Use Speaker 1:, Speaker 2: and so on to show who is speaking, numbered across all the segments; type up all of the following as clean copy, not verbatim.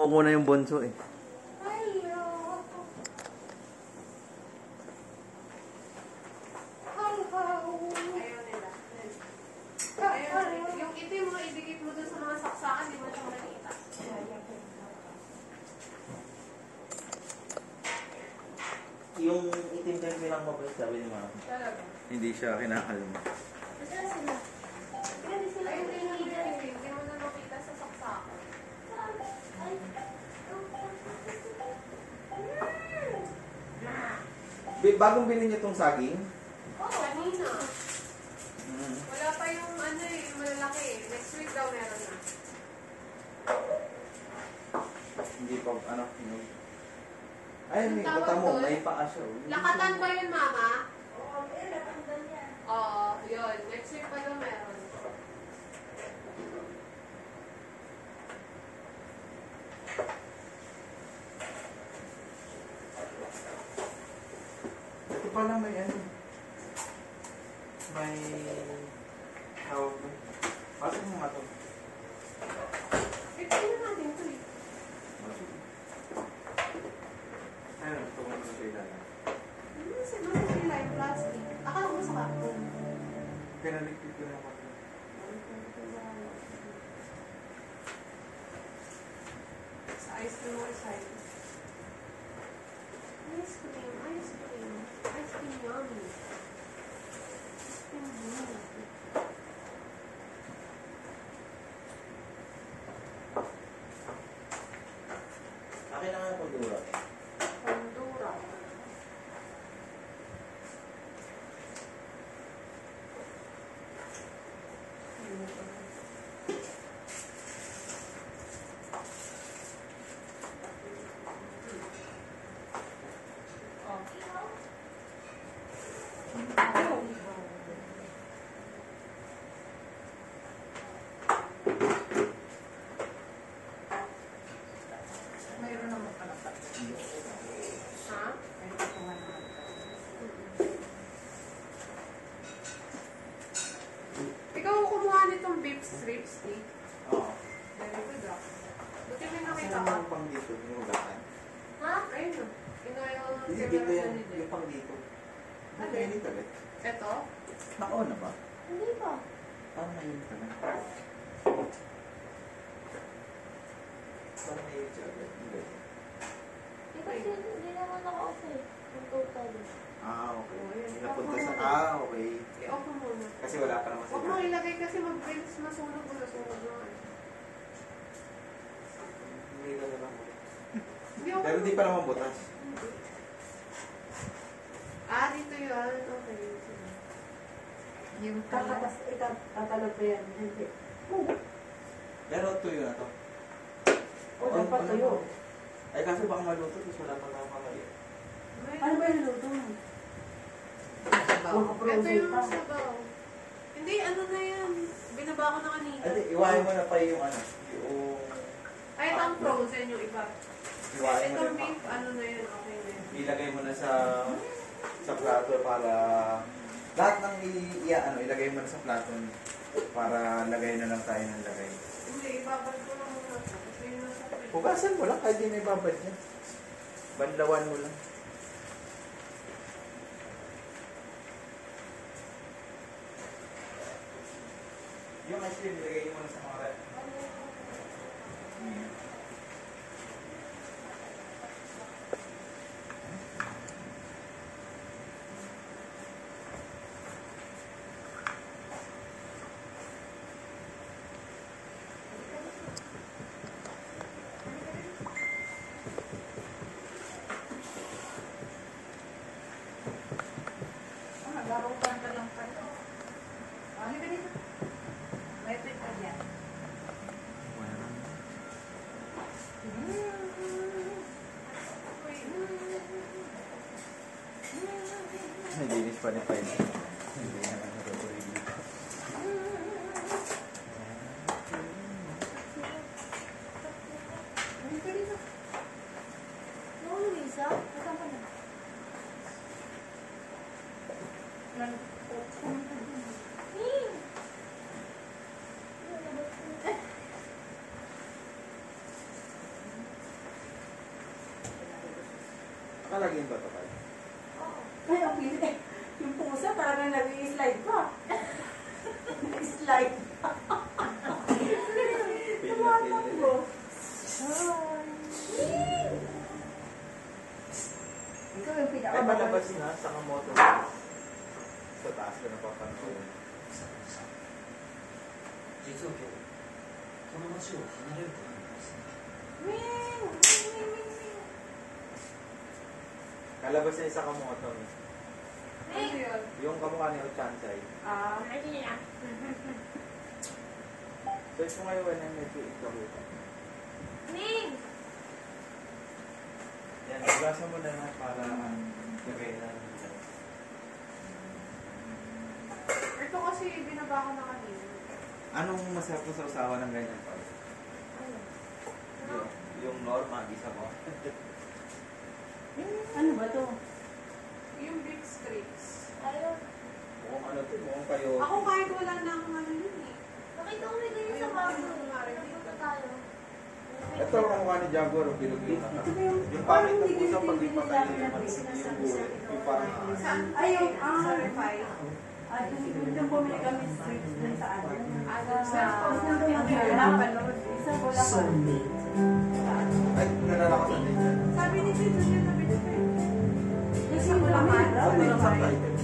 Speaker 1: ko na yung bunso eh.
Speaker 2: Ayaw nila. Ayaw. Yung itim mo, idikit mo dun sa mga saksakan, di mo siya makikita.
Speaker 1: Yung itim kayo bilang mabait, sabi ni Mama.
Speaker 2: Talaga.
Speaker 1: Hindi siya kinakalma.
Speaker 3: Saan sila? Hindi sila
Speaker 2: Ayun,
Speaker 3: yung
Speaker 2: yung
Speaker 3: pinigyan.
Speaker 2: itim, hindi mo na makita sa saksakan.
Speaker 1: Bagong bilhin niyo tong saging?
Speaker 2: Oo, kanina. Wala pa yung ano eh, malalaki eh. Next week daw meron na.
Speaker 1: Hindi pa, ano, ay, may
Speaker 2: Ang tawag
Speaker 1: bata mo,
Speaker 2: doon?
Speaker 1: may paa siya.
Speaker 2: Lakatan ba yun, Mama?
Speaker 3: Oo, pero natanggal yan.
Speaker 2: Oo, yun. Next week pa daw meron.
Speaker 1: Ito pala may ano. May tawag mo. Pasok mo nga ito.
Speaker 2: Eh, kaya natin ito eh.
Speaker 1: Ayun, ito mo sa ilalim.
Speaker 2: Siguro sila yung plastic. Akala ko sa carton.
Speaker 1: Pinaligpit ko na ako.
Speaker 2: Sa ice cream or side. Ice cream, ice cream. Ice cream yummy. Ice cream yummy.
Speaker 1: Akin na nga ang pagdura.
Speaker 2: Pandura.
Speaker 3: Mayroon naman pala pa.
Speaker 2: Ha?
Speaker 3: Mayroon pa naman.
Speaker 2: Ikaw ang kumuha nitong beef strip steak.
Speaker 1: Oo.
Speaker 2: Very good ah. Buti may
Speaker 1: Kasi
Speaker 2: nakita ka.
Speaker 1: naman yung pang dito, yung ugakan.
Speaker 2: Ha? Ayun na. Inoil
Speaker 1: Hindi, dito yan. Yung pang dito.
Speaker 2: Ano
Speaker 1: Okay,
Speaker 2: yan?
Speaker 1: dito ulit.
Speaker 2: Ito?
Speaker 1: Naka-on na ba?
Speaker 3: Hindi pa.
Speaker 1: Parang naiinit ka na. Parang naiinit siya ulit. Hindi.
Speaker 3: Eh, kasi hindi naman naka-off eh. Yung total.
Speaker 1: Ah, okay.
Speaker 2: Oo, yun.
Speaker 1: Napunta sa... okay.
Speaker 2: I-off mo muna.
Speaker 1: Kasi wala pa naman
Speaker 2: Huwag
Speaker 1: sila.
Speaker 2: mo ilagay kasi mag-bilis masunog mo na sunog na.
Speaker 1: Hindi ka na lang.
Speaker 2: Hindi ako.
Speaker 1: Pero hindi pa naman butas.
Speaker 2: Ah, dito yun. Okay. Sige. Yung pala.
Speaker 3: Tatalog pa yan. Hindi.
Speaker 1: Pero tuyo na to.
Speaker 3: O, dapat tayo.
Speaker 1: Ay, kaso baka maluto, tapos wala pa naman kamali.
Speaker 3: Ano ba yung luto mo?
Speaker 2: Ito yung sabaw. Hindi, ano na yan. Binaba ko na kanina.
Speaker 1: Ay, iwain mo na pa yung ano. Yung...
Speaker 2: Ay, ito ang frozen yung iba.
Speaker 1: Iwain mo
Speaker 2: Itong
Speaker 1: na
Speaker 2: beef, ano na yun. Okay na yun.
Speaker 1: ilagay mo na sa plato para lahat ng ilagay mo na sa plato para lagay na lang tayo ng lagay.
Speaker 2: Hindi, ibabad ko na muna ito. Kasi yun nasa fridge.
Speaker 1: Hugasan mo lang kahit di may babad niya. Banlawan mo lang. Yung ice cream, ilagay mo na sa mga rep.
Speaker 3: Nagarutan ka lang pala. Ano ka dito? May print ka dyan.
Speaker 1: Naglinis pa ni Pine. Hindi na lang natutuloy.
Speaker 3: Ano ka dito? No, Luisa? Nasaan ka na?
Speaker 1: Nakalagyan ba ito kayo?
Speaker 3: Ay, ang pili. Yung pusa talagang nag-i-slide pa. Slide. Tumatakbo. Ikaw yung
Speaker 1: Ay,
Speaker 3: pinakamahal.
Speaker 1: malabas na sa kamoto. Sa taas ko napapansin.
Speaker 4: 実は今日この町を離れることになりました。
Speaker 1: Kalabas na yung sa kamoto.
Speaker 2: Ano yun?
Speaker 1: Yung kamukha ni Ochanchay. Search mo ngayon when I'm medyo ikaw.
Speaker 2: Ning!
Speaker 1: Yan, nabasa mo na lahat para lagay na.
Speaker 2: Ito kasi binaba ko na kanina.
Speaker 1: Anong masarap mo sa usawa ng ganyan pa? Yung norma, isa mo.
Speaker 3: Ano ba to?
Speaker 2: Yung big strips.
Speaker 3: Ayun.
Speaker 1: Mukhang ano to, mukhang kayo.
Speaker 2: Ako kahit wala na akong ano yun eh.
Speaker 3: Nakita ko may ganyan sa bago. Nakita ko tayo.
Speaker 1: Ito ang kamukha ni Jaguar, bilog-bilog.
Speaker 3: Ito ba yung...
Speaker 1: Yung pangit na puso pag di patay yung parang...
Speaker 2: Saan?
Speaker 3: Ay, yung...
Speaker 2: Sa refine.
Speaker 3: Yung bumili kami strips dun sa ano. Sa... Isa ko lang.
Speaker 5: Soulmate.
Speaker 1: Ay, nalalakasan din yan.
Speaker 2: Sabi ni Tito yun na binigay.
Speaker 3: Kasi ko naman.
Speaker 1: Ano yung subtitle?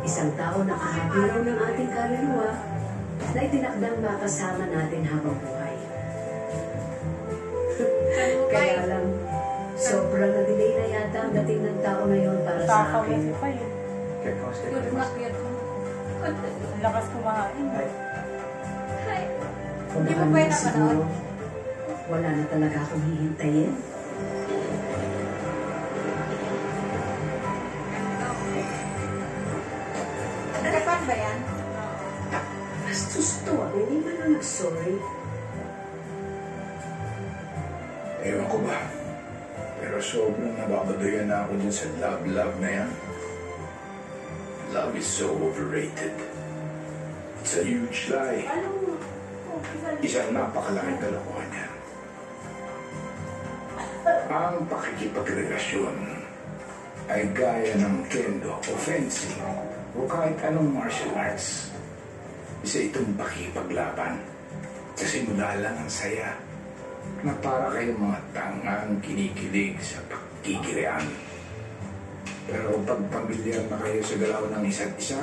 Speaker 5: Isang tao na kahati raw ng ating kaluluwa na itinakdang makasama natin habang buhay. Kaya lang, sobrang na-delay na yata ang dating ng tao na yon para sa akin.
Speaker 3: Good luck yun. Ang lakas kumain.
Speaker 5: Kung
Speaker 3: Hindi mo
Speaker 5: baka
Speaker 3: ba
Speaker 5: naman siguro, wala na talaga akong hihintayin.
Speaker 3: Nagkapan ba yan?
Speaker 5: Bastos to, hindi ba na nag-sorry?
Speaker 6: Ewan ko ba? Pero sobrang nababagayan na ako dun sa love na yan. Love is so overrated. It's a huge lie.
Speaker 3: Alam mo,
Speaker 6: Isang napakalaking kalokohan yan. Ang pakikipagrelasyon ay gaya ng kendo o fencing o kahit anong martial arts. Isa itong pakipaglaban. Kasi mula lang ang saya na para kayong mga tangang kinikilig sa pagkikirian. Pero pag pamilyar na kayo sa galaw ng isa't isa,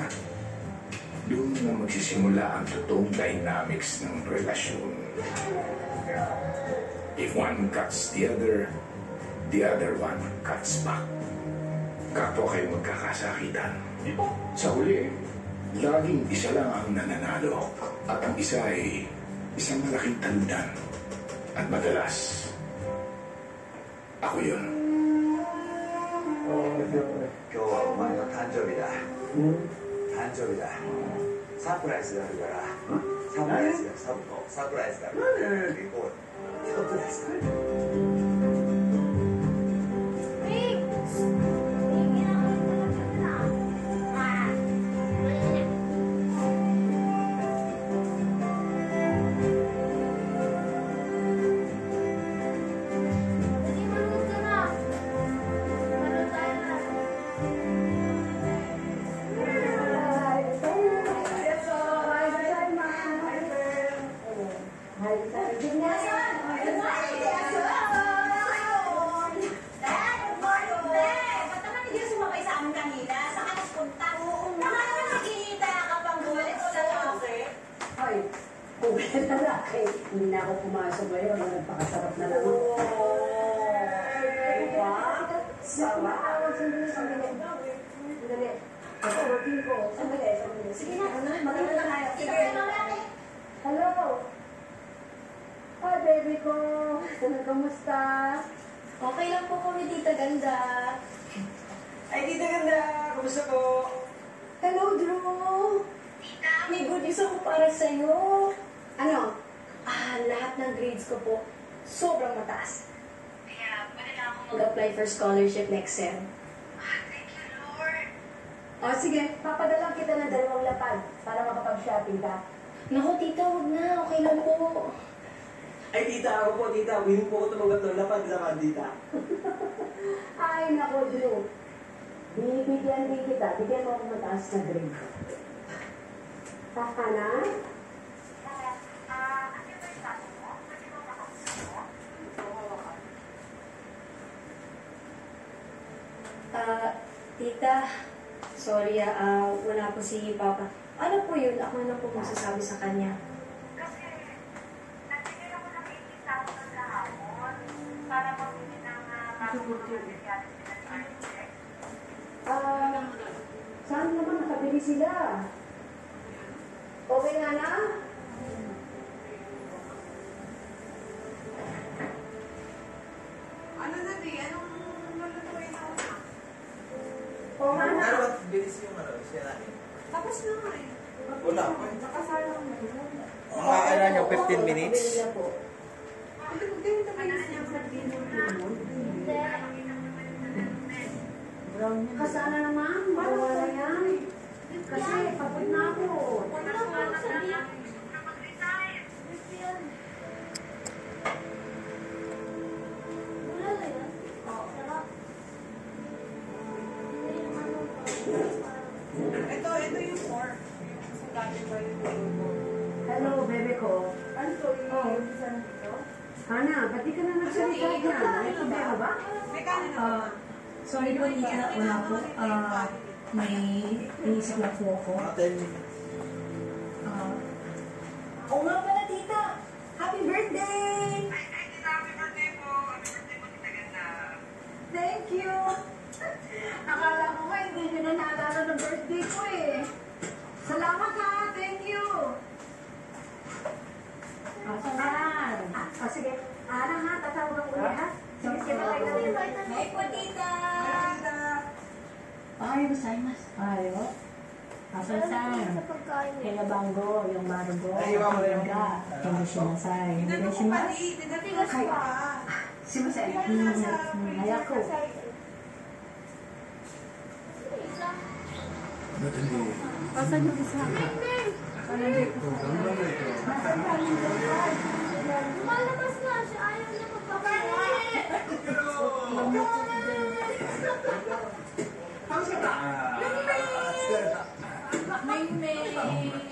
Speaker 6: doon na magsisimula ang totoong dynamics ng relasyon. If one cuts the other one cuts back. Kapwa kayo magkakasakitan. Sa huli, laging isa lang ang nananalo at ang isa ay isang malaking talunan. At madalas, ako yun.
Speaker 1: 今日はお前の誕生日だ。誕生日だ。サプライズがあるから。サプライズがサプライズがある。行こう。サプライズがある。
Speaker 5: Hindi na ako pumasok ngayon. Nagpakasarap na lang. Sarap.
Speaker 3: Sige na, maganda na tayo. Sige na, hello. Hi, baby ko. Kamusta? Okay lang po kami, Tita Ganda.
Speaker 4: Ay, Tita Ganda! Kumusta po?
Speaker 3: Hello, Drew. Tita, may good news ako para sa'yo. Ano? Lahat ng grades ko po, sobrang mataas. Kaya, pwede na ako mag-apply for scholarship next sem. Thank you, Lord. O, sige. Papadala kita ng 2 lapad para makapag-shopping ka. Naku, tita, huwag na. Okay lang po.
Speaker 4: Ay, tita, ako po, tita. Willing po ako tumanggap ng lapad sa tita.
Speaker 5: Ay, nako, Drew. Bibigyan din kita. Bigyan mo ako mataas na grade. Taka na? Tita, sorry wala po si Papa. Ano po yun? Ako na po magsasabi sa kanya.
Speaker 7: Kasi, nagbigay ako ng 80,000 kahapon para pabili ng bagong mga materials nila sa architect.
Speaker 5: Saan naman nakabili sila? Okay nga na?
Speaker 2: Ano na di? Anong lulutuin na una?
Speaker 5: Oo nga na.
Speaker 1: Pero ba't bilis yung siya natin?
Speaker 2: Tapos na nga eh.
Speaker 1: Wala pa.
Speaker 2: Nakasalang mo.
Speaker 1: Mga ano nyo, 15 minutes?
Speaker 5: Pabili na po.
Speaker 2: Hindi ko din ito pinasiyang sa
Speaker 5: Kasana naman. Wala yan. Kasi kapag na ako.
Speaker 7: Wala ko sabihin. Na mag-retire. Wala na yan. Sarap.
Speaker 2: Ito yung pork. Sa dati ba yung pork?
Speaker 5: Hello, bebe ko.
Speaker 2: Ano to? Yung isang dito?
Speaker 5: Hana, ba't di ka na nagsalita dyan? May problema ba?
Speaker 2: May kanin na ba?
Speaker 5: Sorry po, Nika. Wala po. May inisip lang po ako.
Speaker 1: Mga 10 minutes.
Speaker 5: Oo nga pala, tita. Happy birthday!
Speaker 7: Happy birthday po. Happy birthday po, Tita Ganda.
Speaker 5: Thank you! Akala ko nga, hindi nyo na naalala ng birthday ko eh. Salamat ha! Thank you! Saan? Sige. Ana ha, tatawagan ko ulit ha? Sige, sige. May po, tita! Ay, masaymas. Ayo. Asan-san? Kaya banggo, yung marugo.
Speaker 1: Ay, iwan mo na yung...
Speaker 5: Hindi siya nasay. Hindi
Speaker 2: Tinanong
Speaker 5: siya
Speaker 2: ko pa
Speaker 5: mas.
Speaker 2: di. Tinatigas ko pa.
Speaker 5: Si Masay. Ayako. Asan yung isa?
Speaker 7: Lumalabas na siya. Ayaw niya magpapagawa.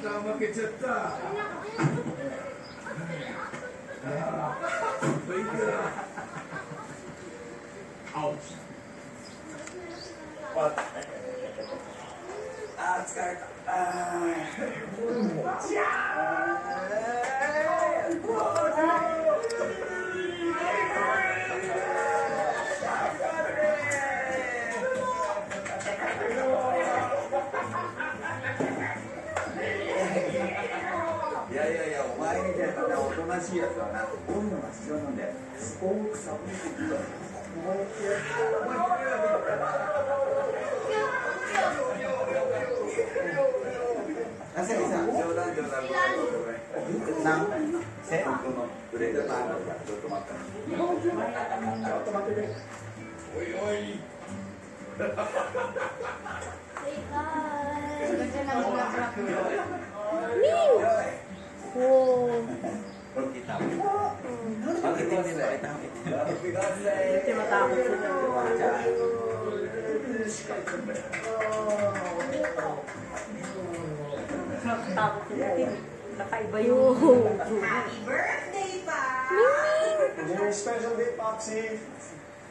Speaker 6: Sama kita. Ouch.
Speaker 1: What?疲れた。いやいやいや、お前みたいなおとなしいやつはな、温度が必要なんだよ。大きさを見てみろ。あ、セミさん、冗談冗談。何セントのブレードパールがちょっと待って。ちょっと待ってね。おいおい。Kita. Bakit hindi na ito? Hindi matakot sila.
Speaker 5: Takot sila. Nakaiba yung...
Speaker 2: Happy birthday pa!
Speaker 8: Very special day, Popsy.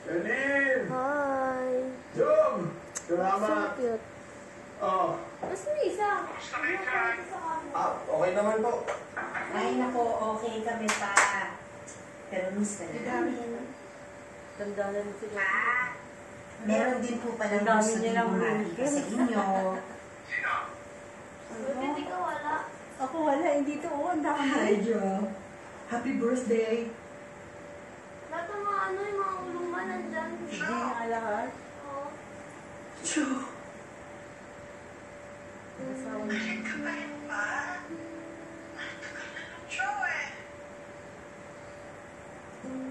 Speaker 8: Janine!
Speaker 7: Hi.
Speaker 8: Jom! Salamat.
Speaker 7: Cute.
Speaker 8: Oh.
Speaker 7: Mas may isa.
Speaker 8: Okay naman po.
Speaker 3: Ay, nako, okay kami pa. Pero miss ka na namin.
Speaker 5: Tanda na rin sila.
Speaker 3: Meron din po palang
Speaker 5: Ang dami
Speaker 3: gusto din
Speaker 5: nilang
Speaker 3: bumati pa sa inyo.
Speaker 7: Buti di ka wala.
Speaker 5: Ako wala, hindi to. Ang dami.
Speaker 3: Jo. Happy birthday.
Speaker 7: Lahat ng mga ano, yung mga ulungan nandyan.
Speaker 5: Hindi na lahat.
Speaker 7: Oo.
Speaker 3: Jo.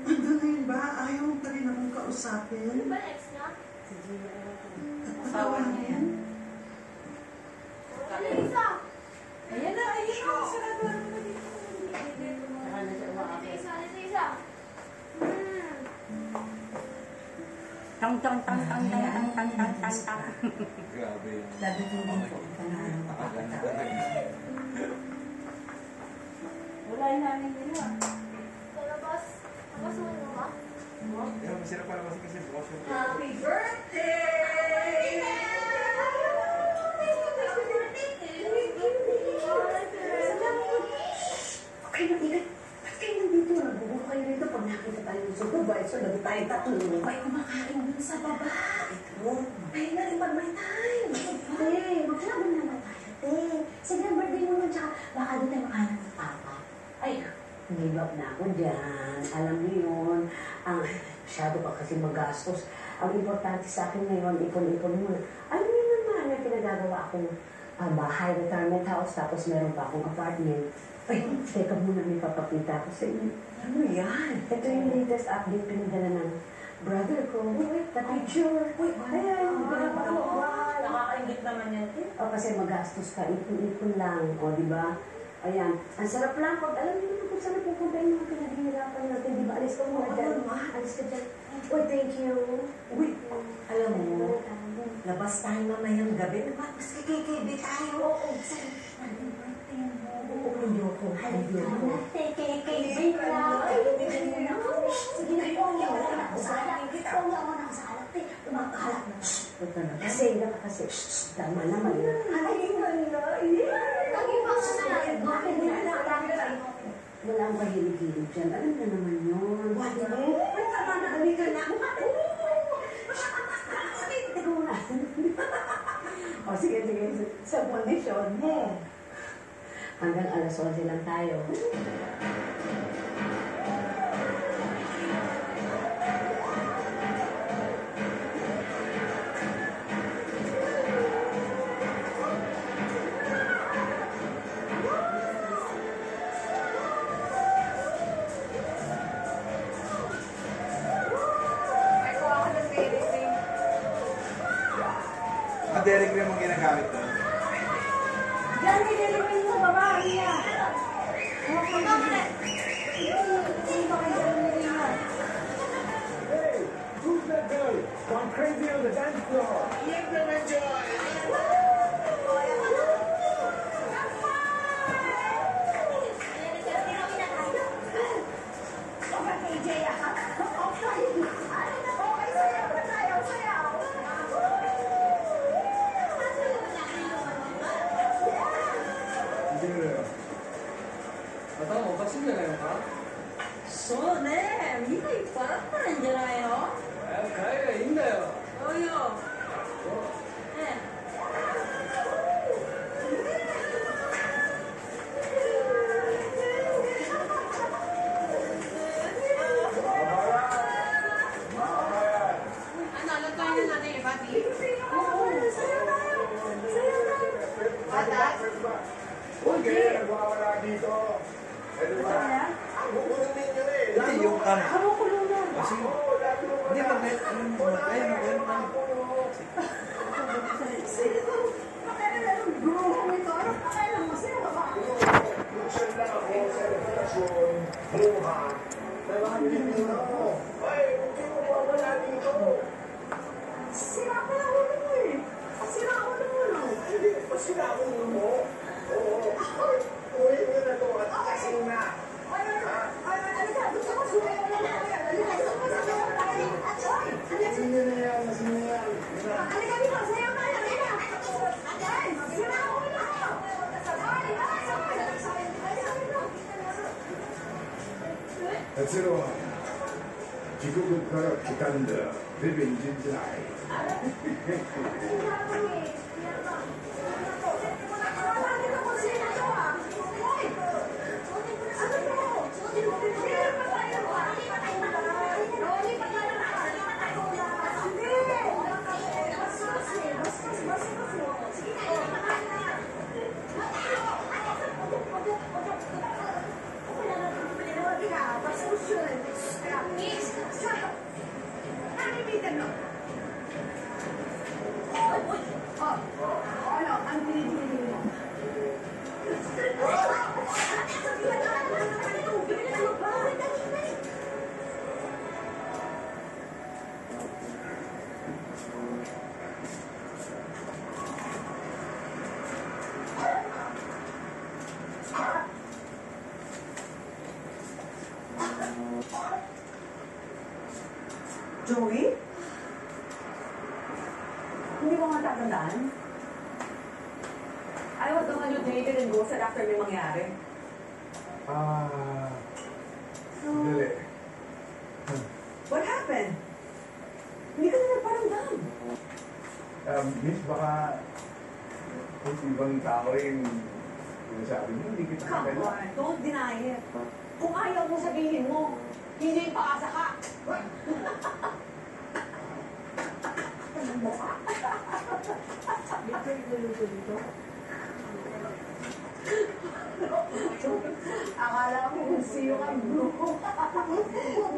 Speaker 9: Hanggang ngayon ba, ayaw mo pa rin akong
Speaker 7: Ano
Speaker 9: kausapin?
Speaker 7: ba ex niya?
Speaker 5: Si Gina.
Speaker 9: At patawanin?
Speaker 7: Ano yung isa?
Speaker 2: Ayan na, ayun na. Sarado na naman dito.
Speaker 5: Saka na siya
Speaker 7: Ano
Speaker 5: umaakit.
Speaker 7: yung isa? Ano yung isa? Hmm.
Speaker 3: Tang tang tang tang tang tang tang tang tang tang.
Speaker 1: Grabe yung...
Speaker 3: Dadating din po ka na ano makakata. Wala yung namin nila.
Speaker 2: Labas mo ba?
Speaker 1: Yan, masira pa naman kasi bukas yung...
Speaker 3: Happy birthday! Okay lang, Ingrid. Ba't kayo nandito? Nagugulo kayo rito pag nakita tayo ng supervisor. Labi tayo tatlo. May kumakain dun sa baba. Ito. Ay, na rin pag may time. Hey, maglaban naman tayo, te. Sige, birthday mo nun, tsaka baka doon tayo makahanap ng papa. Ay, give up na ako dyan. Alam niyo yun. Ang masyado pa kasi magastos. Ang importante sa akin ngayon, ipon-ipon muna. Alam niyo naman, may pinagagawa akong bahay, retirement house, tapos meron pa akong apartment. Ay, teka muna, may papakita ko sa inyo. Ano yan? Ito yung latest update pinadala ng brother ko. Wait, the picture. Wait, ayan. Wow, nakakaingit naman yan. O, kasi magastos ka, ipon-ipon lang. O, di ba? Ayan. Ang sarap lang. Pag alam niyo naman kung saan napupunta yung mga pinaghihirapan natin. Di ba? Alis ka muna dyan. Alis ka dyan. Uy, thank you. Uy, alam mo, labas tayo mamayang gabi. Mas kikikibig tayo. Oo, sa'yo. Ayoko. Kikikibig lang. Sige na, wala na ako sa alak. Wala na ako sa alak. Tumakahalak na. Kasi, kasi, tama naman. Ay, wala. Wala ang pahilig-hilig dyan. Alam na naman yun. Wala mo? Ay, tama na. Halika na. Teka muna. O, sige. Sa kondisyon, hanggang alas 11 lang tayo.
Speaker 1: Derek rin mong ginagamit doon.
Speaker 3: Diyan, Derek rin mo, baba. Iya.
Speaker 8: Hey, who's that girl? Gone crazy on the dance floor.
Speaker 3: そうね、みんないっぱいあったんじゃないの？
Speaker 4: 帰りゃいいんだよ。
Speaker 3: そうよ。
Speaker 2: Ano, lutuin na natin yung bati?
Speaker 3: Sayo tayo! Sayo tayo!
Speaker 2: Batas?
Speaker 8: Huwag kayo, nagwawala dito. Eh, di ba? Ang kukunin ninyo eh.
Speaker 1: Hindi, yung ano.
Speaker 3: Ano ko lang yan?
Speaker 1: Kasi, hindi mag-net.
Speaker 3: Sino? Pakailan ng grupo nito? Ano pakailan mo? Sino ka ba?
Speaker 8: Luksyon lang ako sa reputasyon. Buha. Nalangin nyo. Ay, huwag kayo mawawala dito.
Speaker 3: Sira ko na ulo mo eh. Sira ko na ulo.
Speaker 8: Hindi, masira ako mo. Oo. Uwi nyo na to at kasing na. Lasing nyo na yan, lasing nyo yan. That's it all. 地獄から来たんだ。リベンジ時代。
Speaker 3: Ano
Speaker 5: Joey? Hindi mo nga tatandaan? I was the one who dated and ghosted after may mangyari.
Speaker 8: Dali.
Speaker 5: What happened? Hindi ka na nagparamdam.
Speaker 8: Miss, baka kung ibang tao yung sabi mo, hindi kita
Speaker 5: Come
Speaker 8: nakala.
Speaker 5: on, don't deny it. Kung ayaw mo sabihin mo, hindi paasa ka. Anong mukha? Akala ko kung sino ka, bro.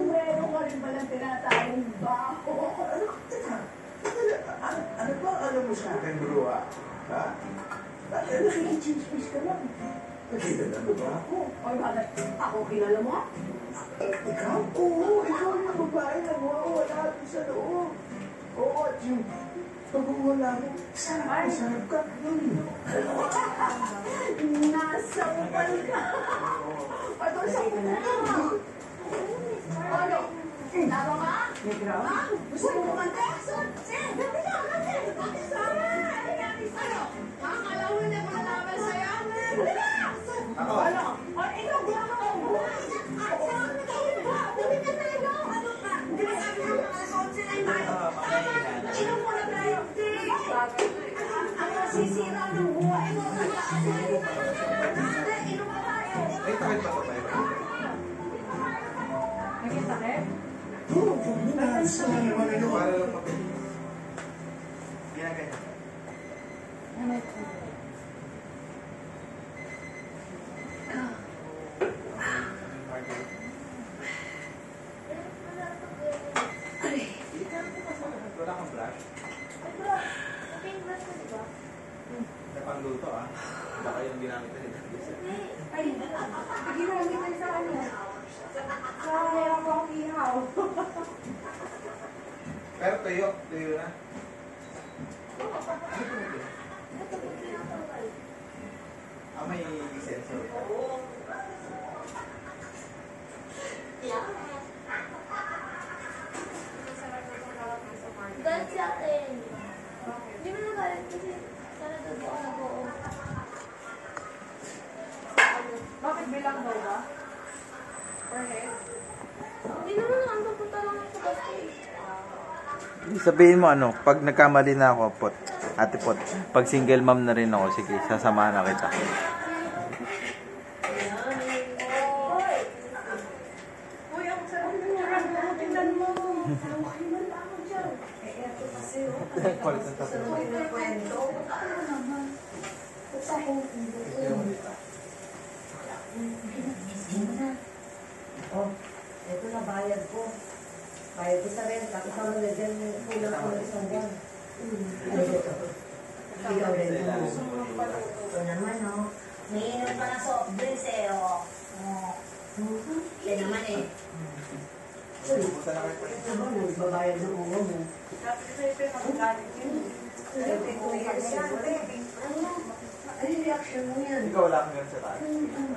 Speaker 5: Meron ka rin palang tinatayong baho.
Speaker 8: Ano ba alam mo sa akin, bro, ha? Ha?
Speaker 5: Nakikichismis ka lang.
Speaker 8: Nakilala mo ba ako?
Speaker 5: Oy, bakit? Ako kilala mo?
Speaker 8: Ikaw? Oo, ikaw yung babae na mawawala doon sa loob. Oo, at yung pagwawala mo, sarap ka.
Speaker 5: Nasa upal ka. Pato sa upal. Ano? Tama ka? Ha? Gusto mo kumanta? Sige, gabi ka, gabi. Bakit sana? Ano? Akala mo na malalaman sa'yo?
Speaker 8: Ako?
Speaker 5: Ano? Ikaw, gumama ka. Dali ka tayo. Ano ka? Hindi ka sabi mo mga sonsi na yung tayo. Inom mo na tayo. Ang masisira ng buhay mo. Inom ka tayo.
Speaker 8: Ay, takit pa ba tayo?
Speaker 5: Nagkisakit?
Speaker 8: Oo, hindi na. Sana naman ano, para lang mapit.
Speaker 1: Ginagaya. Wala kang brush? Napangluto ah. Baka yung ginamit na nila.
Speaker 5: Ay, ginamit na sa ano? Sa harap ihaw.
Speaker 1: Pero tuyo na. Ah, may sensor.
Speaker 3: Galit si ate. Hindi mo nagalit kasi talaga ako nag-oo.
Speaker 2: Bakit bilang daw ba? Per head?
Speaker 3: Hindi naman ang pupunta lang ako sa bus.
Speaker 10: Sabihin mo ano, pag nagkamali na ako, Pot, ate Pot, pag single mom na rin ako, sige, sasamahan na kita.
Speaker 5: Uy, ang sarap ng charang mo. Tingnan mo. Salukay man lang ako dyan. Eto kasi,
Speaker 10: Kulit ng tatlo.
Speaker 5: Salukay na kwento. Ano naman? Sa akong Oh, ito na bayad ko. Bayad ko sa renta. Ikaw na dyan yung kulang ko ng isang buwan. Ikaw din. Ito naman, oh. Naiinom pa na soft drinks, eh, oh. Yan naman, eh. Uy, ito ba, nagbabayad ng uwa mo? Dapat sa'yo pa yung magagalit yun. Ito yung yan, ano yung reaction mo yan?
Speaker 1: Ikaw wala kang ganun sa tayo.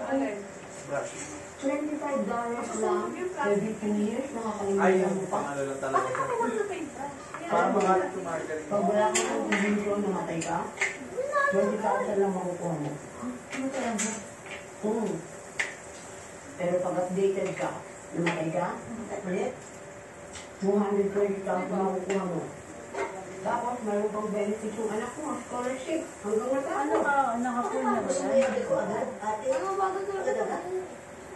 Speaker 2: Alin?
Speaker 1: Brush.
Speaker 5: $25 lang. Every 2 years,
Speaker 1: Ay,
Speaker 5: nakakalimutan
Speaker 1: yung
Speaker 5: mo pa.
Speaker 1: pang ano lang talaga.
Speaker 2: Bakit ako wala na paintbrush?
Speaker 1: Parang mga tumargaling.
Speaker 5: Pag wala kang contribution, namatay ka, 20,000 lang makukuha mo. Ano talaga? Pero pag updated ka, namatay ka, ulit, 220,000 makukuha mo. Tapos, mayroon pang benefit yung anak mo, scholarship. Hanggang matapos.
Speaker 3: Nakapull na ba yan? Ano bago talaga?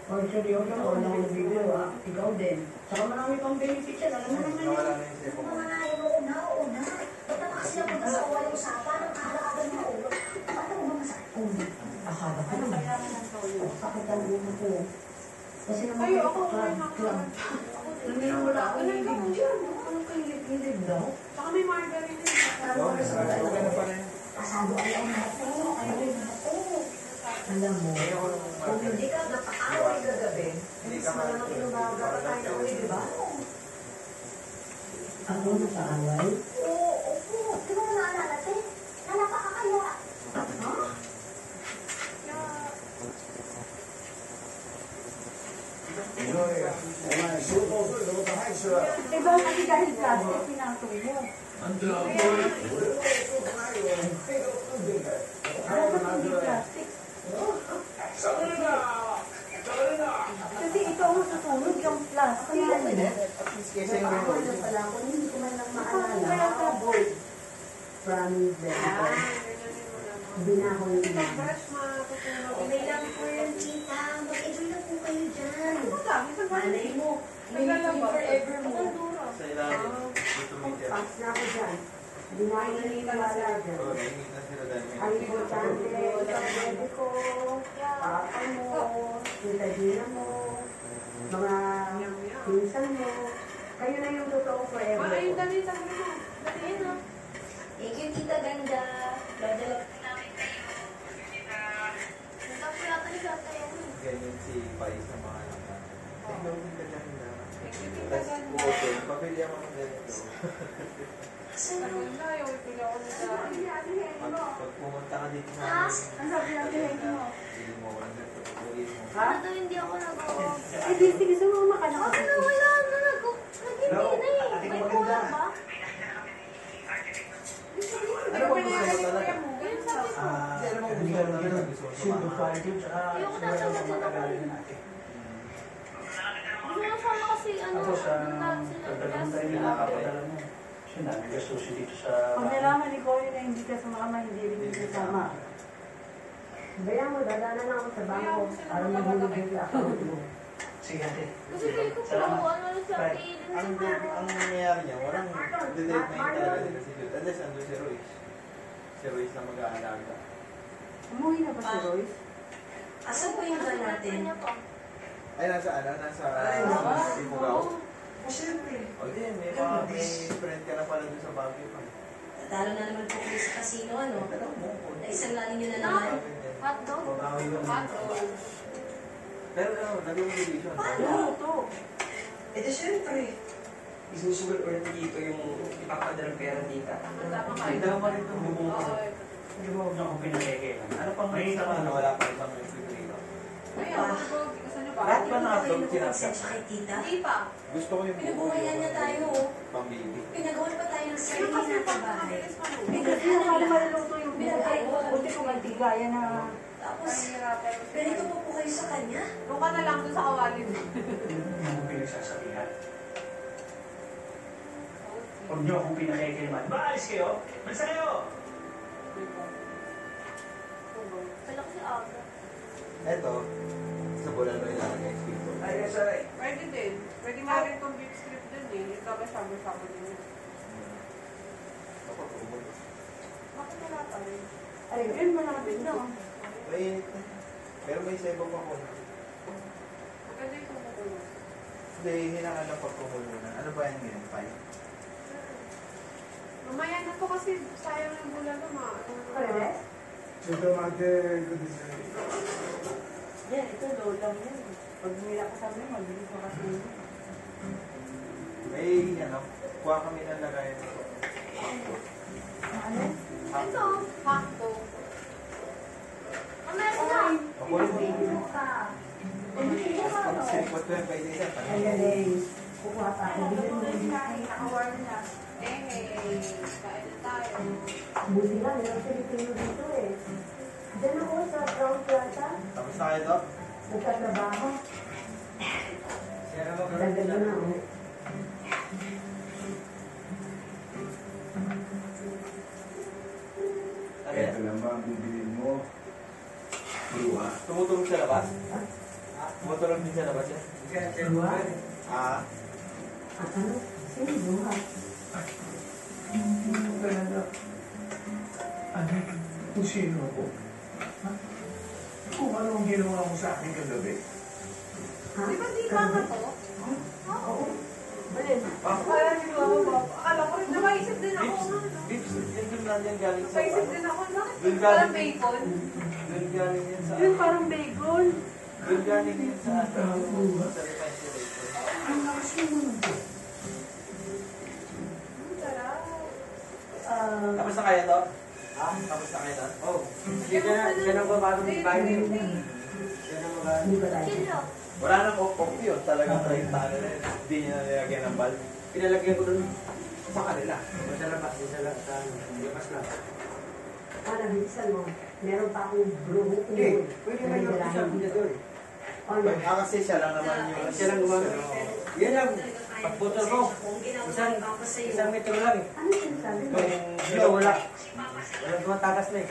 Speaker 5: Or seryoso, wala ko nabibiro, ah. Ikaw din. Saka marami pang benefit yan. Alam mo naman yun.
Speaker 1: Nawala na yung sepo ko.
Speaker 3: Una. Ba't naman kasi ako sa walang usapan? Ang kahalakagan mo ulo. Paano mo ba masakit?
Speaker 5: Akala ko naman. Sakit ang ulo ko. Kasi naman
Speaker 2: Ay,
Speaker 5: kayo
Speaker 2: ako kumain na ako.
Speaker 5: club. Wala ako nilib. Anong kailip-ilib daw?
Speaker 2: Saka may margarine din.
Speaker 1: Oo, may sarap. Okay na pa rin.
Speaker 3: Pasado ayaw na ako. Ayaw na ako.
Speaker 5: Alam mo,
Speaker 3: Kung hindi ka napaaway kagabi,
Speaker 1: Hindi
Speaker 3: mas
Speaker 1: ka
Speaker 3: malamang inumaga pa tayo na uwi, di ba?
Speaker 5: ako na sa away.
Speaker 3: Oo. Di ba naalala, te? Na napakakaya.
Speaker 8: Suko,
Speaker 5: Diba kasi dahil plastic, pinatong mo. Dapat hindi plastic. Kasi ito ang susunod, yung plastic. Napakawala pala ako, hindi ko man lang maalala. Kaya ka, boy. Promise them. Hindi na ako yung ina. Okay lang po yan, tita. Mag-enjoy na po kayo dyan. Malay mo. May naging forever mo.
Speaker 10: Sa ilalim. Dito may dyan.
Speaker 5: Pass na ako dyan. Hindi na ako naniniwala dyan.
Speaker 10: Oo, nahingit na sila dahil may
Speaker 5: Ang importante, ikaw bebe ko, papa mo, tita Gina mo, mga pinsan mo. Kayo na yung totoo forever.
Speaker 2: Ay, dali, sabi mo. Dali na.
Speaker 5: Thank you, tita ganda. Love.
Speaker 10: ganyan si Pais na mga anak natin. Tingnan mo ka dyan na.
Speaker 2: Thank you, Tita
Speaker 10: Tapos
Speaker 2: Ganda.
Speaker 10: bukotin, pabili ako ng ganito.
Speaker 2: Ano na, yung ipili ako ng dami.
Speaker 10: Pag pumunta ka dito sa
Speaker 5: Ang sabi ng pinag mo.
Speaker 10: hindi mo ako ganito. Pagbuhin mo.
Speaker 5: Ha?
Speaker 7: Hindi ako nag-o.
Speaker 5: Eh, di, sige, sumama ka na.
Speaker 7: Wala na nag-hindi na eh. May kuha ba?
Speaker 8: Ano ba gusto mo talaga?
Speaker 2: Yun sabi ko.
Speaker 10: Hindi, alam mo kung gusto mo talaga gusto mo
Speaker 8: Shield of
Speaker 10: sumama.
Speaker 8: fire yun, tsaka siguro yung matagalan natin.
Speaker 7: Gusto nga sana kasi ano,
Speaker 8: Tapos,
Speaker 7: puntahan sila.
Speaker 8: tagal tayo na nakapadala mo. Kasi namin gastusin dito sa...
Speaker 5: Pag nalaman ni Cory na hindi ka sumama, hindi rin hindi kasama. Bayan mo, dadaanan na ako sa bangko para mahulog yung account mo.
Speaker 8: Sige, ate.
Speaker 7: Kasi feel ko po, ano sa feeling
Speaker 10: Ang nangyayari niya, walang delete na yun talaga nila si Jude. Unless andun si Royce. Si Royce na mag-aalaga.
Speaker 5: Umuwi na ba si Royce?
Speaker 3: Asan po yung van natin?
Speaker 10: Ay, nasa ano? Nasa Sibugaw.
Speaker 8: Siyempre.
Speaker 10: O di, may friend ka na pala doon sa Baguio pa.
Speaker 3: Talo na naman po kayo sa casino, ano?
Speaker 10: Tanong mo kung
Speaker 3: Naisang lalo nyo na naman.
Speaker 7: Hotdog?
Speaker 8: Babawi lang.
Speaker 2: Hotdog.
Speaker 10: pero ano, naging division.
Speaker 3: Paano?
Speaker 5: Ito.
Speaker 11: Eh di syempre, isusugal ulit dito yung ipapadalang pera dita.
Speaker 2: Tama ka.
Speaker 10: Ay, daw pa rin itong bubuo ko.
Speaker 2: Oo.
Speaker 8: Hindi mo na akong pinakekelan.
Speaker 10: Ano pang may isa ano, wala pa ibang refrigerator.
Speaker 2: Ay, ako hotdog. Gusto niyo ba?
Speaker 10: Lahat ba na
Speaker 3: Kayo
Speaker 10: hotdog
Speaker 3: na
Speaker 10: sinasya?
Speaker 3: konsensya kay tita.
Speaker 2: Hindi pa.
Speaker 10: Gusto ko yung buo
Speaker 3: Pinabuhayan niya tayo, oh.
Speaker 10: pambili.
Speaker 3: Pinagawan pa tayo ng sarili natin bahay.
Speaker 2: Mabilis maluto.
Speaker 5: Hindi na ako maluto yung buhay. Buti ko mantigaya na...
Speaker 3: Tapos,
Speaker 2: Mahirapan.
Speaker 3: ganito pa po kayo sa kanya.
Speaker 2: Doon ka na lang doon sa kawalin.
Speaker 8: Hindi mo pinagsasabihan. Huwag niyo akong pinakekelan. Baalis kayo! Malisa kayo!
Speaker 7: Kala ko si Aga.
Speaker 10: Eto, sa bulan mo ilalagay yung speaker.
Speaker 8: Ay, sorry.
Speaker 2: Pwede din. Pwede nga rin itong beef strip din eh. Ito ba sama-sama din yun. Bakit wala pa rin?
Speaker 5: Ay, yun, malapit na.
Speaker 10: Mainit na. Pero may sebo pa ko.
Speaker 2: Maganda yung kumukulong.
Speaker 10: Hindi, hinangan lang pagkumulo na. Ano ba yan ngayon? Pie?
Speaker 2: Mamaya na to kasi sayang yung bulan na
Speaker 5: Pwede?
Speaker 8: Ito mate, good design.
Speaker 5: Yan, ito low lang yan. Pag nila kasabi, mabilis na kasi yun.
Speaker 10: May, ano, kuha kami ng lagayan nito.
Speaker 5: Ano?
Speaker 2: Ito, hotdog.
Speaker 7: Meron na.
Speaker 10: Ako rin mo.
Speaker 5: Ano ka?
Speaker 10: Pag siripot ko yung paisa isa,
Speaker 5: Ay, galing. Kukuha pa ako. Bilhin mo yung
Speaker 2: Nakawar na. Kain na tayo.
Speaker 5: buti lang, meron Pilipino dito eh. Diyan ako sa Crown Plaza.
Speaker 10: Tapos na kayo to?
Speaker 5: Nagtatrabaho.
Speaker 10: Sino mo
Speaker 5: Dagdag na ako.
Speaker 6: Ito lang ba ang bibilin mo? Luha.
Speaker 10: Tumutulong sa labas? Tumutulong din sa labas yan?
Speaker 5: Luha?
Speaker 10: Ah,
Speaker 5: Ano? Sino luha?
Speaker 8: Talaga. Ano? Kung sino ako? Ha? Kung ano ang ginawa mo sa akin kagabi?
Speaker 5: Ha?
Speaker 2: Di ba di ba ka to?
Speaker 5: Oo. Balin.
Speaker 2: Kaya di ba ako? Akala ko rin, napaisip din ako.
Speaker 10: beef, yung nandiyan galing sa
Speaker 2: Napaisip
Speaker 10: ano?
Speaker 2: din ako. Bakit
Speaker 10: Doon
Speaker 2: parang
Speaker 10: galing.
Speaker 2: bacon?
Speaker 10: Doon galing yan sa
Speaker 5: Yun parang bagel.
Speaker 10: Doon galing yan sa ano? Sa refrigerator.
Speaker 8: Ang lakas mo naman po.
Speaker 2: Sarap.
Speaker 10: Tapos na kayo to? Ha? Tapos na kayo to? Oh.
Speaker 2: Sige na, yan ang babago ng bahay.
Speaker 5: Hindi ba tayo?
Speaker 7: Kilo.
Speaker 10: Wala nang off yun. Talagang 30 na rin. Hindi niya nalagyan ng bulb.
Speaker 11: Pinalagyan ko doon sa kanila. Sa labas, sa labas lang.
Speaker 5: Para bilisan mo, meron pa akong bruho.
Speaker 11: Hindi, pwede may nagpisa ko doon.
Speaker 5: Ano?
Speaker 10: Kasi siya lang naman yung...
Speaker 11: Siya lang gumamit. Yan lang, pagputol ko. Isang metro lang eh.
Speaker 5: Ano sinasabi mo?
Speaker 11: Yung wala. Walang tumatakas na eh.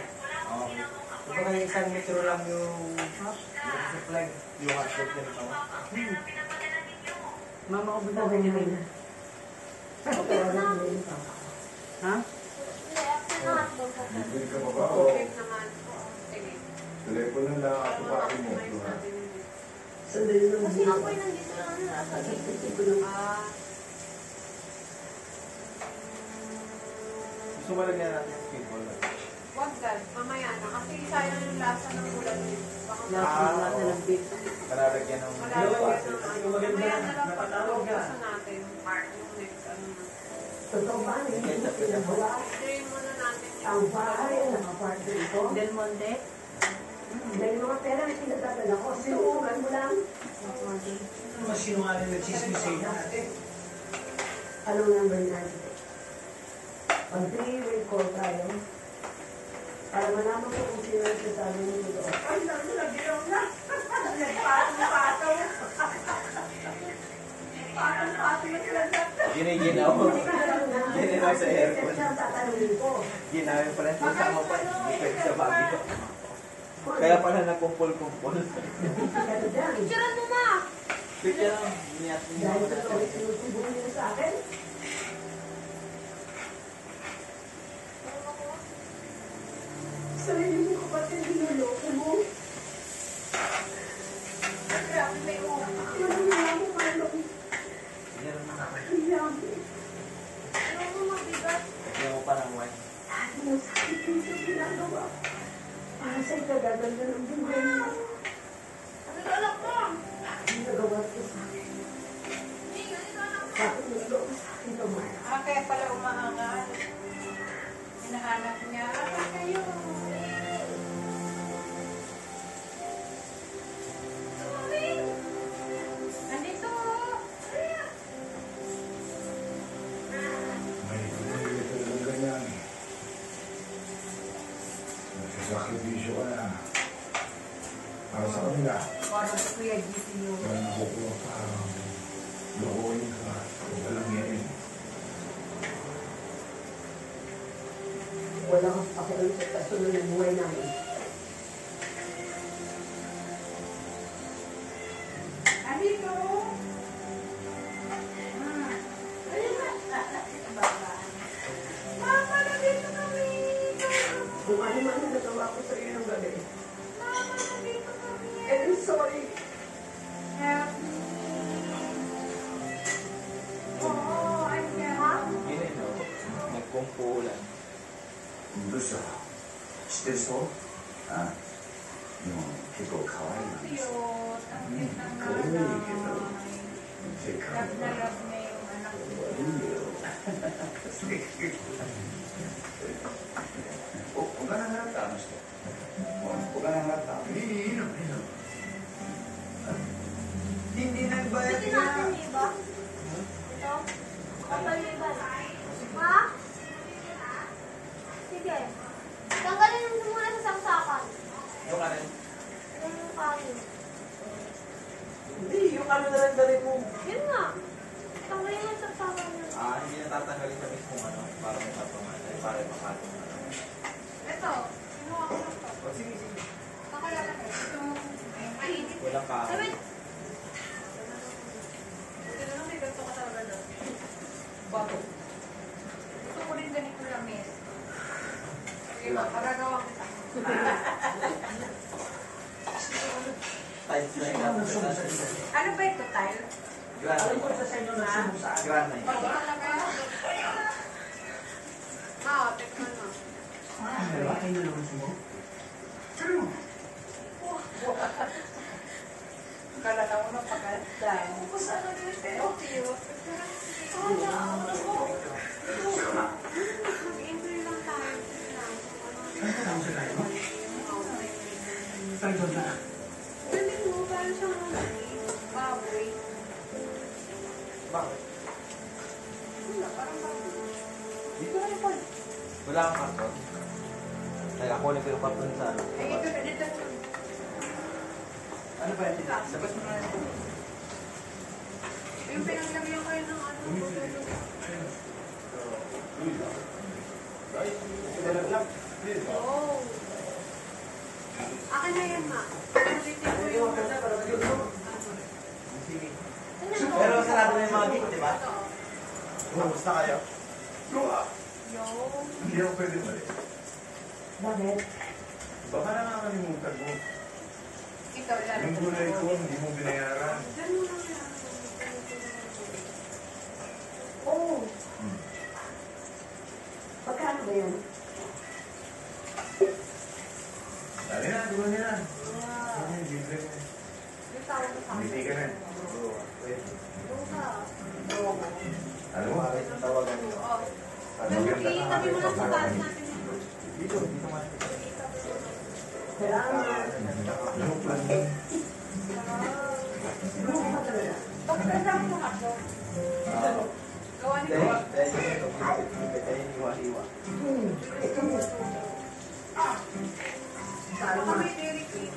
Speaker 11: Kumbaga isang metro lang yung supply.
Speaker 10: Yung hotdog na ito.
Speaker 11: Mama ko ba
Speaker 5: Okay na. Okay na.
Speaker 11: Ha?
Speaker 8: Bibili ka pa ba o
Speaker 2: Cake naman po. Sige.
Speaker 8: telepono lang ako pa mo?
Speaker 5: Sandali lang.
Speaker 3: Kasi ako'y nandito lang nasa gilid.
Speaker 10: Gusto mo lagyan natin yung cable na.
Speaker 2: Wag dad, mamaya na. Kasi sayang yung lasa ng ulan eh. Baka
Speaker 5: Wala na lang big.
Speaker 10: Malalagyan ng...
Speaker 2: malalagyan ng ano. Mamaya na lang pagkakaubusan natin. Yung next ano na.
Speaker 5: Totoo ba? Hindi mo pinagawa.
Speaker 2: Drain muna natin
Speaker 5: Ang bahay na apartment ito.
Speaker 3: Del Monte.
Speaker 5: Dahil mga pera na pinagdadala ko. Sinuungan mo lang.
Speaker 11: Mas sinungaling na chismis sa inyo natin.
Speaker 5: Anong number natin? Pag 3-way call tayo, para malaman ko kung sino yung sasabi mo dito. Ay, naku, nag-ilaw na. Nagpatong-patong. Patong-patong na sila na.
Speaker 10: Giniginaw. Gininaw sa aircon.
Speaker 5: Siya ang tatanungin ko.
Speaker 10: Ginawin pala yung pusa mo pa. Hindi pwede sa bagyo. Kaya pala nagkumpul-kumpul.
Speaker 5: Kaya dyan.
Speaker 3: Picturean mo ma!
Speaker 10: Picture lang. Niyat niya.
Speaker 5: Dahil ito, sinusubukan nila sa akin. Sarili mo kapatid, niloloko mo.
Speaker 2: Grabe, may ulam.
Speaker 5: Ano nga ako, Marlon?
Speaker 10: Meron na ako.
Speaker 5: Kailangan.
Speaker 2: Ano mo mabigat?
Speaker 10: Lagyan mo pa ng wine.
Speaker 5: Dahil mo sa akin sa ginagawa. Para sa ikagaganda ng buhay mo.
Speaker 2: Ano alam mo?
Speaker 5: Ang nagawa ko sa akin. Bakit nagawa sa akin ito, Marlon?
Speaker 2: Kaya pala umaangal. Hinahanap niya. Kayo. Nandito.
Speaker 6: May ito lang ganyan. Nagsasakripisyo ka na. Para sa kanila.
Speaker 3: Para sa Kuya GCU.
Speaker 6: Kaya nakukuha pa. Lokohin ka. Walang yan.
Speaker 5: Wala kang pakialam sa kasunod ng buhay namin.
Speaker 2: Nandito. Mama, nandito kami.
Speaker 5: Kung ano man ang nagawa ko sa iyo ng gabi.
Speaker 2: Mama, nandito kami.
Speaker 5: And I'm sorry.
Speaker 2: Oo, ayan.
Speaker 10: Gininaw. Nagkumpulan.
Speaker 1: どうした知ってる人あでも結構可愛いなんですよ
Speaker 2: Cute. Ang cute ng
Speaker 1: 可愛いけど
Speaker 2: nanay.
Speaker 1: 性格
Speaker 2: Love na love na yung anak ko.
Speaker 1: いいよお金払ったあの人お金払ったいいの
Speaker 11: Hindi nagbayad
Speaker 3: Pwede
Speaker 11: na.
Speaker 3: natin iba? Ito? Kapaliban. Ma? Sige. Tanggalin mo muna sa saksakan.
Speaker 10: Yung ano?
Speaker 3: Yung kanin.
Speaker 11: Hindi, yung ano na lang dali mo.
Speaker 3: Yun nga. Tanggalin mo sa saksakan yun.
Speaker 10: Hindi natatanggalin sa mismong ano. Para may patungan. Para makatong ano.
Speaker 2: Ito. Kinuha ko lang to.
Speaker 10: O sige, sige.
Speaker 2: Kakalala ko. Ito. Mainit.
Speaker 10: Walang kahoy.
Speaker 3: Sabi,
Speaker 2: Buti na lang may ganito ka talaga na. Bago. Gusto ko rin ganito lang, miss. Sige ma, pagagawa kita.
Speaker 10: Tiles na yung natin.
Speaker 2: Ano ba ito, tile?
Speaker 11: Alam ko sa inyo na sumusabi.
Speaker 10: Granite.
Speaker 2: Pagkakas na kaya? Ma, tikman mo.
Speaker 11: Pero akin na naman siya.
Speaker 2: Kalata mo na pagkalata. Sana din ito. Cute. Mag-enjoy lang tayo.
Speaker 11: Ano sa tayo? Tayo na.
Speaker 2: Galing mo, parang siyang
Speaker 10: Dito na yung part. Wala kang karton. Ay, ako na yung karton sa ano.
Speaker 2: Ay, ito na dito.
Speaker 10: Ano ba yun? Sabas mo na yun.
Speaker 2: Yung pinaglagyan kayo ng ano. Oh. Akin na yan, ma.
Speaker 10: Pero sarado na yung mga gate, di ba? Kamusta kayo?
Speaker 2: Yo.
Speaker 6: Hindi ako pwede mali.
Speaker 5: Bakit?
Speaker 6: Baka nakakalimutan mo.
Speaker 2: Ikaw lang.
Speaker 6: Yung gulay ko, hindi mo binayaran.
Speaker 2: Ganun lang yan.
Speaker 5: Oh. Magkano ba yun?
Speaker 6: Dali na, dulo niya na.
Speaker 2: Wow.
Speaker 6: Ay, libre mo.
Speaker 2: Yung tawag ko sa akin.
Speaker 6: Hindi ka na.
Speaker 2: Doon ka.
Speaker 6: Alam mo,
Speaker 10: Ang tawagan nyo.
Speaker 2: Oh.
Speaker 6: pag
Speaker 2: Ganun,
Speaker 6: maganda ka,
Speaker 2: itabi mo lang sa taas natin.
Speaker 10: Dito, dito man.
Speaker 5: Salamat.
Speaker 6: yung plan.
Speaker 2: Pagkasama mo ako. Gawa ni
Speaker 10: Dahil,
Speaker 2: Gawa.
Speaker 10: dahil hiwa-hiwa.
Speaker 2: Baka may dairy queen.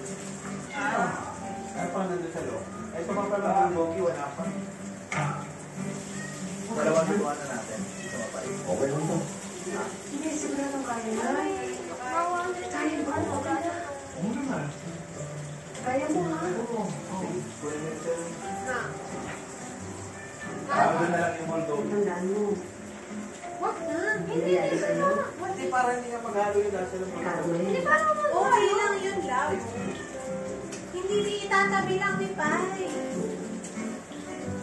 Speaker 10: Ano pang nandun sa loob? Ay, ito pa pala ang bogi, wala pa. Dalawang lutuan na natin. Ito mapay.
Speaker 6: Okay lang to.
Speaker 5: Hindi, sigurado kaya na. Kaya mo, ano, kaya.
Speaker 6: Oo naman.
Speaker 5: Kaya mo, ha?
Speaker 10: Kunin mo ito.
Speaker 2: Na.
Speaker 10: Doon na lang yung moldo.
Speaker 5: Tandaan mo.
Speaker 2: Wag na.
Speaker 5: Hindi, ayos na yun.
Speaker 10: Hindi, parang hindi nga maghalo yung lasa ng moldo.
Speaker 5: Kawin.
Speaker 2: Okay lang yun, love. Hindi itatabi lang ni Pai.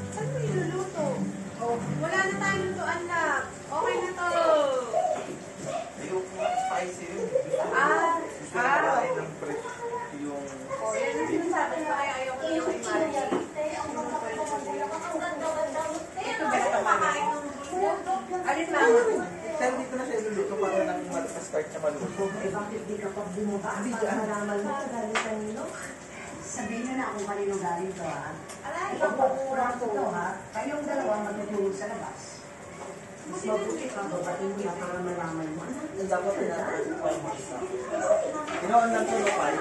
Speaker 2: Saan mo iluluto? Oh, wala na tayong lutuan, love. Okay na to.
Speaker 10: Yung spicy yun.
Speaker 2: Ah.
Speaker 10: Gusto na kakain ng fresh yung...
Speaker 2: Oh, yan ang sinasabi ko kaya ayaw ko yung kay Mari. Ito, best ka makain ng bulbo. Alin lang?
Speaker 10: Pero dito na siya iluluto para nang start niya maluto.
Speaker 5: Eh, bakit di ka pa bumaba? Para malaman mo sa galing kanino? Sabihin nyo na kung kanino galing to, ha? Ipagpapura ko to, ha? Kayong dalawa matutulog sa labas. Mas mabuti kang babating mo na para malaman mo.
Speaker 10: Yung dapat pinatay yung pay mo isa. Ginawan lang ito no pay.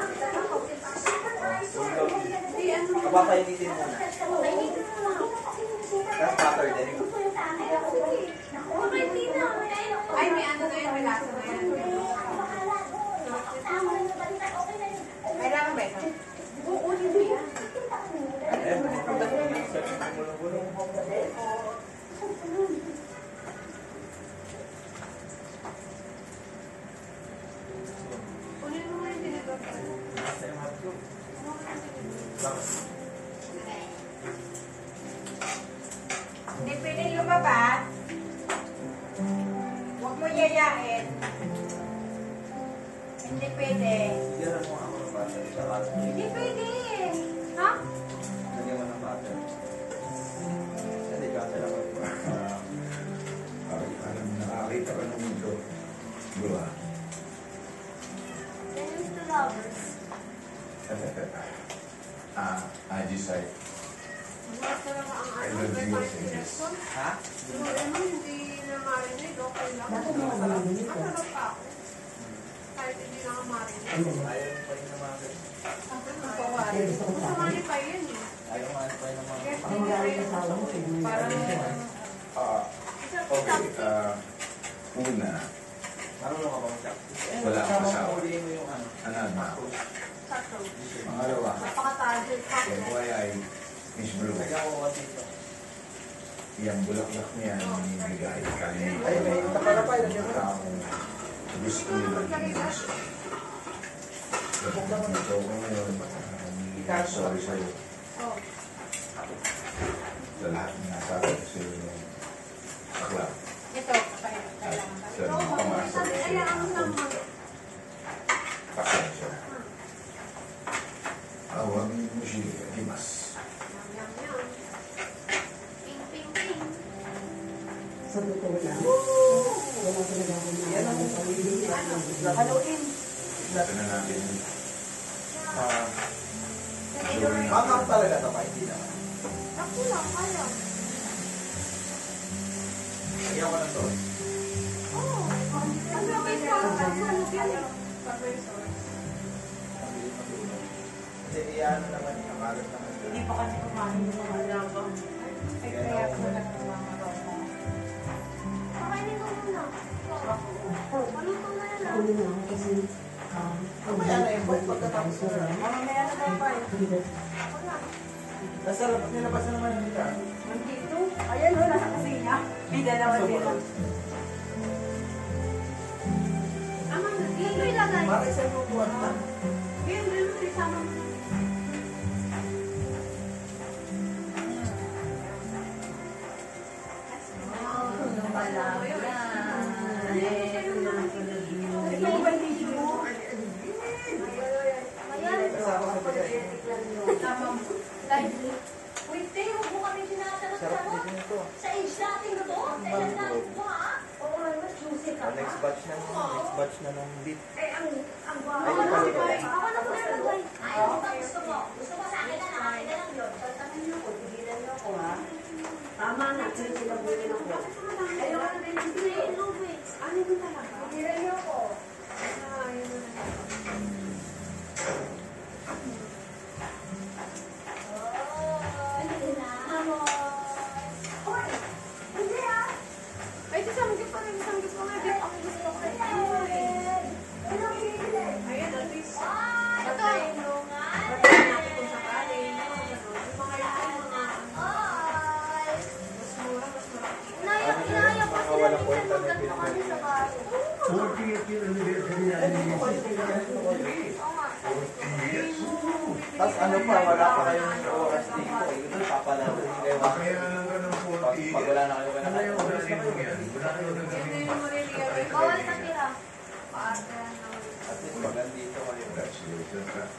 Speaker 10: Kapapainitin muna. Tapos butter din.
Speaker 2: Ay, may ano na yan, may lasa na yan. Kailangan ba ito? Oo, hindi yan.
Speaker 10: Eh, gulong-gulong.
Speaker 2: Kunin mo nga yung tinidor.
Speaker 12: Hindi pwede lumabas. Huwag mo yayain. Hindi pwede.
Speaker 10: Diyan mo ako ng butter. Sa butter.
Speaker 12: Hindi pwede. Ha?
Speaker 10: Lagyan mo ng butter. Hindi ka sa laman.
Speaker 6: Parang nakakita ka ng mundo. Diba?
Speaker 12: Ganyan to lovers.
Speaker 6: I decide.
Speaker 2: Mas talaga ang
Speaker 6: I
Speaker 2: ano,
Speaker 6: love
Speaker 2: may
Speaker 6: you,
Speaker 2: parang
Speaker 6: Sis.
Speaker 2: selection.
Speaker 10: Ha?
Speaker 2: Yung ano, hindi na marinate, okay lang.
Speaker 5: Bakit mo malamit ito?
Speaker 2: Masarap pa ako. Kahit hindi na marinate.
Speaker 10: Ayaw pa rin ng mga ganun.
Speaker 2: Magpawari. Masama ni pa yun eh.
Speaker 10: Ayaw nga pa rin ng mga
Speaker 2: Yes,
Speaker 5: Ang
Speaker 2: hindi
Speaker 5: galing
Speaker 2: rin.
Speaker 5: sa asawa mo, tignan mo.
Speaker 2: Parang,
Speaker 6: Okay, una,
Speaker 10: marunong ka ba mag-chop?
Speaker 6: Wala akong
Speaker 10: Kasama
Speaker 6: asawa.
Speaker 10: mo ulihin mo yung ano.
Speaker 6: anak na ako.
Speaker 2: sakto.
Speaker 6: Pangalawa,
Speaker 2: Napaka-target pa.
Speaker 6: FYI, Miss Blue,
Speaker 10: Lagyan ko kasi ito.
Speaker 6: yung bulaklak niya binibigay kalinitan.
Speaker 10: Ay, may takalapay. Lagyan mo.
Speaker 6: Taong gusto nila iwas. Ito ko ngayon, sorry sa'yo.
Speaker 2: Oh.
Speaker 6: Sa lahat ng nasabi ko sa'yo ng akla.
Speaker 2: Ito, kailangan pa.
Speaker 6: Sa mga pamasa ko sa'yo
Speaker 2: Kailangan mo lang
Speaker 6: ng pasensya. Awagin mo siya, Dimas.
Speaker 2: Yum, yum. Ping, ping, ping.
Speaker 5: Sa totoo lang. Wala talaga akong naalala.
Speaker 2: Haluin.
Speaker 6: Ito na natin yung
Speaker 10: Makap talaga ito pa, hindi naman.
Speaker 2: Ako lang, kaya.
Speaker 10: Lagyan ko ng sauce.
Speaker 2: Sunog yan eh.
Speaker 10: Hindi, iyan naman yung kalat naman.
Speaker 5: Hindi pa kasi kumain yung mga labang.
Speaker 2: Ay, kaya ko na lang mamaraw mo.
Speaker 12: Pakainin ko muna. Maluto na yan.
Speaker 5: Ano na kasi
Speaker 8: Mamaya na yung pagkatapos na lang.
Speaker 5: mamaya na tayo pa.
Speaker 8: Nasa nilabas na naman yung kita.
Speaker 5: Nandito. Ayan o, nasa kusina. May dalawa sila.
Speaker 12: Ama, yan ko ilagay.
Speaker 8: Bakit sa iyo buwan na?
Speaker 12: Yan, yan mo isama mo.
Speaker 5: Ito ba yung tissue mo?
Speaker 12: Wait, te, huwag mo kami sinasagot sa mo. Sa age natin na to? Sa edad natin to, ha?
Speaker 5: Oo, mas juicy ka pa.
Speaker 10: Next batch na ng beef.
Speaker 12: Eh, ang
Speaker 10: Ay,
Speaker 12: ako na
Speaker 10: ikaw,
Speaker 12: si Pai.
Speaker 10: ikaw.
Speaker 12: Ako na po na Pai. Ayaw ko ba? Gusto mo? Gusto mo sa akin na akin na lang yun.
Speaker 5: Pagtamin niyo ko, tigilan niyo ako ha. Tama na, pero sinabuhin ako. Ayaw ka na rin yung
Speaker 12: Hindi, love it.
Speaker 5: ano yun talaga?
Speaker 12: Tigilan niyo ako.
Speaker 2: Ay, sasamgip pa rin. Sasamgip pa nga. Dito ako gusto ko. Ayan, at least. Ito. Natin kung sakali. Yung mga yung mga mas mura, mas mura.
Speaker 12: Inayang ko sila minsan magganto kami sa bahay.
Speaker 8: 40th year anniversary na
Speaker 10: Tapos ano pa, wala pa kayong oras dito. Ito, papalaro din kayo.
Speaker 8: Kaya lang ka ng 40.
Speaker 10: Pag wala na kayo ka na
Speaker 8: Ano yung oras mo yan? Wala na yung
Speaker 2: Hindi yung mariliyan.
Speaker 12: Bawal matira.
Speaker 2: Paarga na.
Speaker 10: At least pag nandito kayo,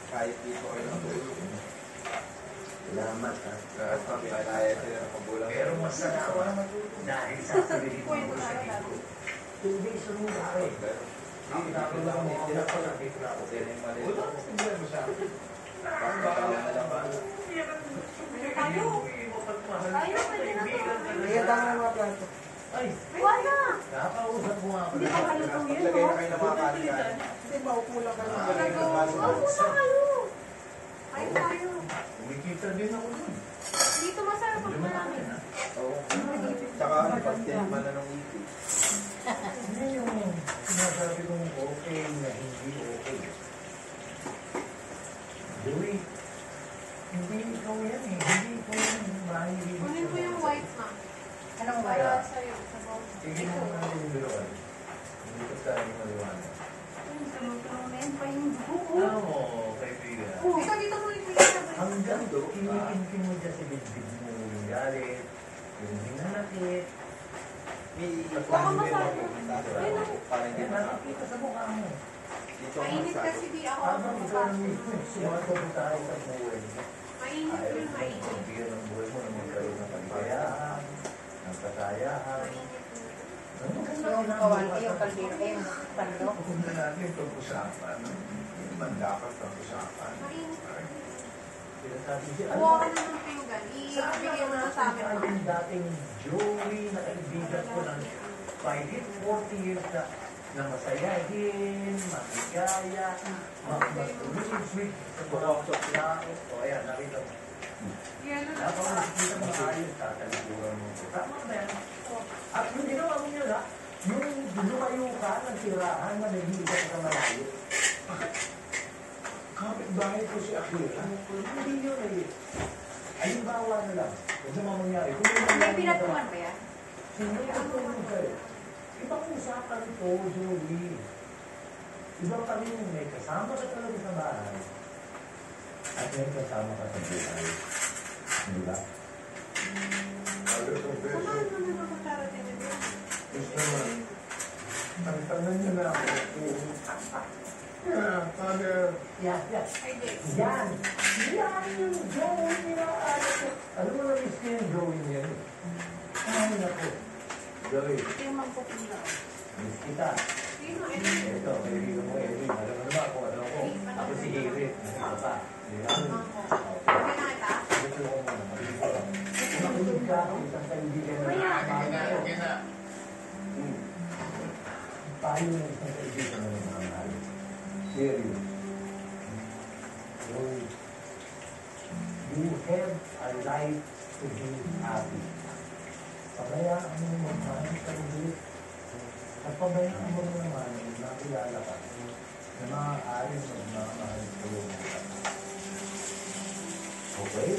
Speaker 10: kahit dito kayo natulog.
Speaker 8: Salamat ha.
Speaker 10: At pagkakaya sila ng magulang.
Speaker 8: Pero masarap ako na matulog. Dahil sa sarili ko sa ko. 2 days ang mukha eh. Ang dami na kami, tinapalapit na ako.
Speaker 10: Sila yung mali.
Speaker 8: Wala ka problema sa akin.
Speaker 10: Pagkakaya na lang ba?
Speaker 12: Tayo. Tayo, pwede na to.
Speaker 8: Kaya tama ng mga plato. Ay,
Speaker 12: Wala.
Speaker 8: nakakausap mo nga ako.
Speaker 5: Hindi pa kayo kung yun,
Speaker 10: Paglagay
Speaker 5: no?
Speaker 10: na kayo ng mga kanin.
Speaker 8: Hindi, maupo lang kayo.
Speaker 10: Magalagay ng baso.
Speaker 12: Huwag mo na kayo. Ay, tayo.
Speaker 8: Kumikita din ako dun.
Speaker 12: Dito masarap ang marami.
Speaker 10: Oo. Tsaka ano, pag tinima na ng ipit.
Speaker 8: Yan yung sinasabi kong okay na hindi okay. Joey, hindi ikaw yan eh. Hindi ikaw yan. Mahilig
Speaker 2: Kunin ko yung white na.
Speaker 5: Anong ba
Speaker 2: Para
Speaker 5: yun?
Speaker 2: sa'yo. Sa bowl.
Speaker 8: Tignan mo natin yung dalawan. Hindi ko tayo maliwanag.
Speaker 12: Tulong-tulong pa yung buko.
Speaker 8: Alam mo, kaibigan.
Speaker 2: Ikaw dito mo yung pinag
Speaker 8: Hanggang do, kinikinkin mo dyan sa bibig mo yung galit, yung hinanakit.
Speaker 2: Baka masarap.
Speaker 10: Parang hindi
Speaker 8: Kaya nakakita sa mukha mo.
Speaker 10: Dito ang
Speaker 2: Mainit
Speaker 10: masabi.
Speaker 2: kasi di ako
Speaker 8: Habang ikaw ang
Speaker 2: makapasok.
Speaker 8: sumasagot tayo sa buhay mo.
Speaker 2: Mainit
Speaker 8: Ayaw
Speaker 2: yung
Speaker 8: mo
Speaker 2: mainit.
Speaker 8: pagbigyan ng buhay mo na magkaroon ng kaligayahan, ng katayahan.
Speaker 5: Yung kawan, yung kaldero, yung pando.
Speaker 8: Kung na natin pag-usapan, yung mandapat pag-usapan. Sinasabi siya,
Speaker 2: Kuha ka na ng piyugan. Ibigyan mo na sa amin.
Speaker 8: ang dating Joey na kaibigan ko ng 40 years na masayahin, maligaya, mag-sweet sa mga tao. O ayan, nakita mo.
Speaker 2: Yan na.
Speaker 8: Nakakita mo na ayos, tatalikuran mo. Tama ba yan? At yung ginawa mo yun ha, yung lumayo ka ng tirahan na naghihigit ka malayo. Kapit-bahay ko si Akira. Hindi yun eh. Ayun bawa na lang. Kung sa mga mangyari.
Speaker 5: May pinatuan ba yan?
Speaker 8: Hindi ka tulong kayo. Ibang usapan ito, Joey. Ibang kami yung may kasama ka talaga sa bahay. At may kasama ka sa buhay. Hindi ba?
Speaker 2: Samahan mo na mga karating na din.
Speaker 8: Gusto mo. Tantanan niyo na ako. Yeah, Father. Yeah.
Speaker 2: Ay, di.
Speaker 8: Yan. Yan yung Joey nila. Alam mo na miss ko yung Joey niya. Ay, naku. Joey,
Speaker 2: Ito yung magpupula.
Speaker 8: miss kita.
Speaker 2: Sino? Ito.
Speaker 8: Ito, kaibigan mo, Edwin. Alam mo naman kung ano ko. Ako si Eric. Ano pa? Di ba?
Speaker 2: Okay na kita?
Speaker 8: Gusto ko muna. Maligo ka. Kung nakinig ka, isang kaibigan na nakakamahan ko. tayo ng isang kaibigan ng mga mahal. Serious. So, you have a right to be happy. Pabayaan mo magmahal sa ulit. At pabayaan mo naman na kilala ka na maaaring magmamahal sa iyo. Okay?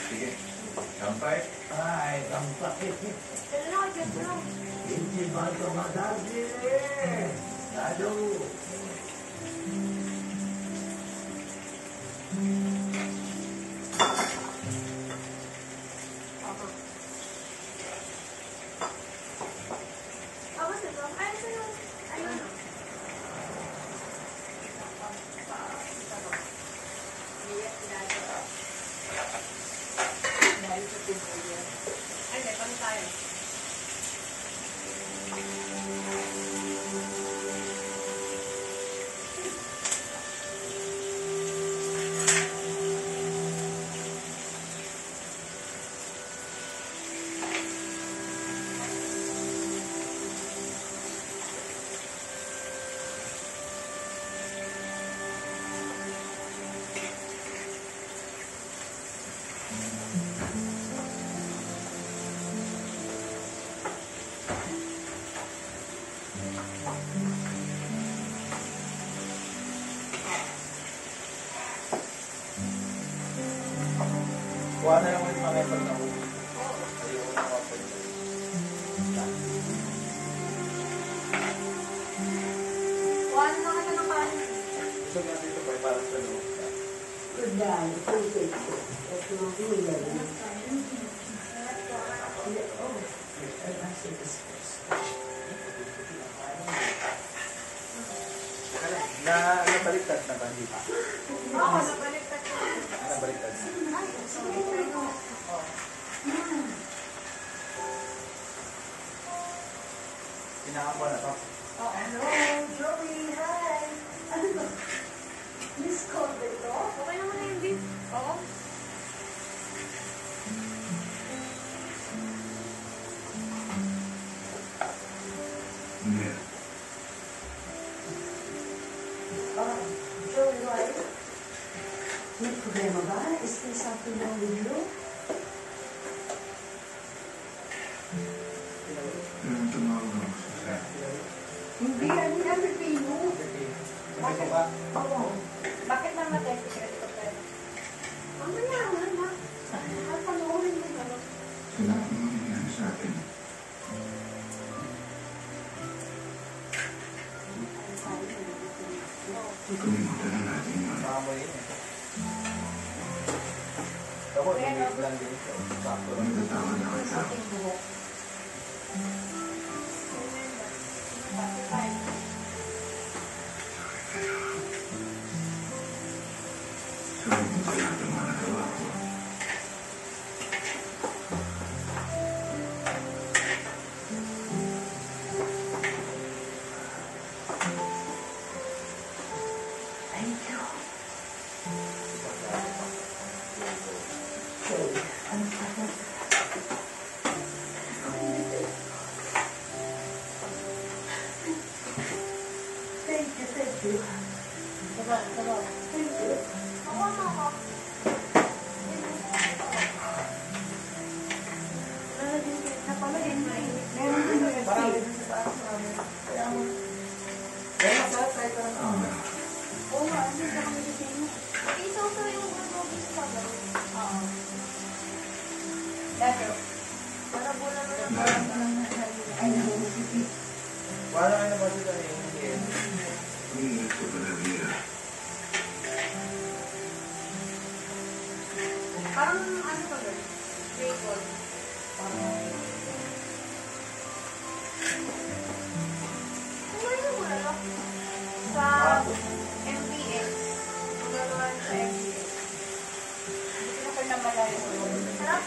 Speaker 6: Sige. Kampay.
Speaker 8: Ay, kampay. Hindi ba ito madali? Lalo.
Speaker 10: Kuha na lang ulit mga effort na ulit.
Speaker 2: Kuha na lang kita ng kanin.
Speaker 10: Gusto nga dito pa para sa loob. Nabaliktad na ba? Hindi pa.
Speaker 2: Oo, nabaliktad ko.
Speaker 10: Nabaliktad na.
Speaker 2: Ay, sorry.
Speaker 10: Pinakakuha na to.
Speaker 2: Oh, hello, Joey, hi. Ano ba? Miss call ba ito? Okay naman na yun, Viv. Oo.
Speaker 6: Hindi.
Speaker 3: Joey, why? May problema ba? Is there something wrong with you?
Speaker 6: Pero tumawag ako sa set.
Speaker 3: Hindi, ano yan, Pino?
Speaker 10: Bakit ba?
Speaker 3: Oo.
Speaker 2: Bakit lang natin? Mamaya, ma. At panoorin mo ba?
Speaker 6: Kailangan mo nangyari sa akin. Kalimutan na natin yun.
Speaker 10: Makamoy yun eh. Ako, nag-wait lang din ito. Sakto lang.
Speaker 6: Nagtatawad na kita. Sorry din sa lahat ng mga nagawa ko.
Speaker 3: Thank you. Thank you, thank you. Thank you. Meron din yung
Speaker 10: Marami din sa taas. Marami. Kaya mo. Kaya masarap tayo ka lang.
Speaker 3: Oo nga, ano sa kami dito?
Speaker 2: Isa-usa yung bulldogis pa ba? Oo.
Speaker 3: Dado.
Speaker 2: Para bulan mo na
Speaker 3: Ay, naku.
Speaker 10: Wala ka na ba sila eh?
Speaker 6: Hindi ko talaga.
Speaker 2: Parang ano ba ba? Bacon. Kumain mo na lang. Sa MPX. Magagawa sa MPX. Hindi ko na malayo. Sarap.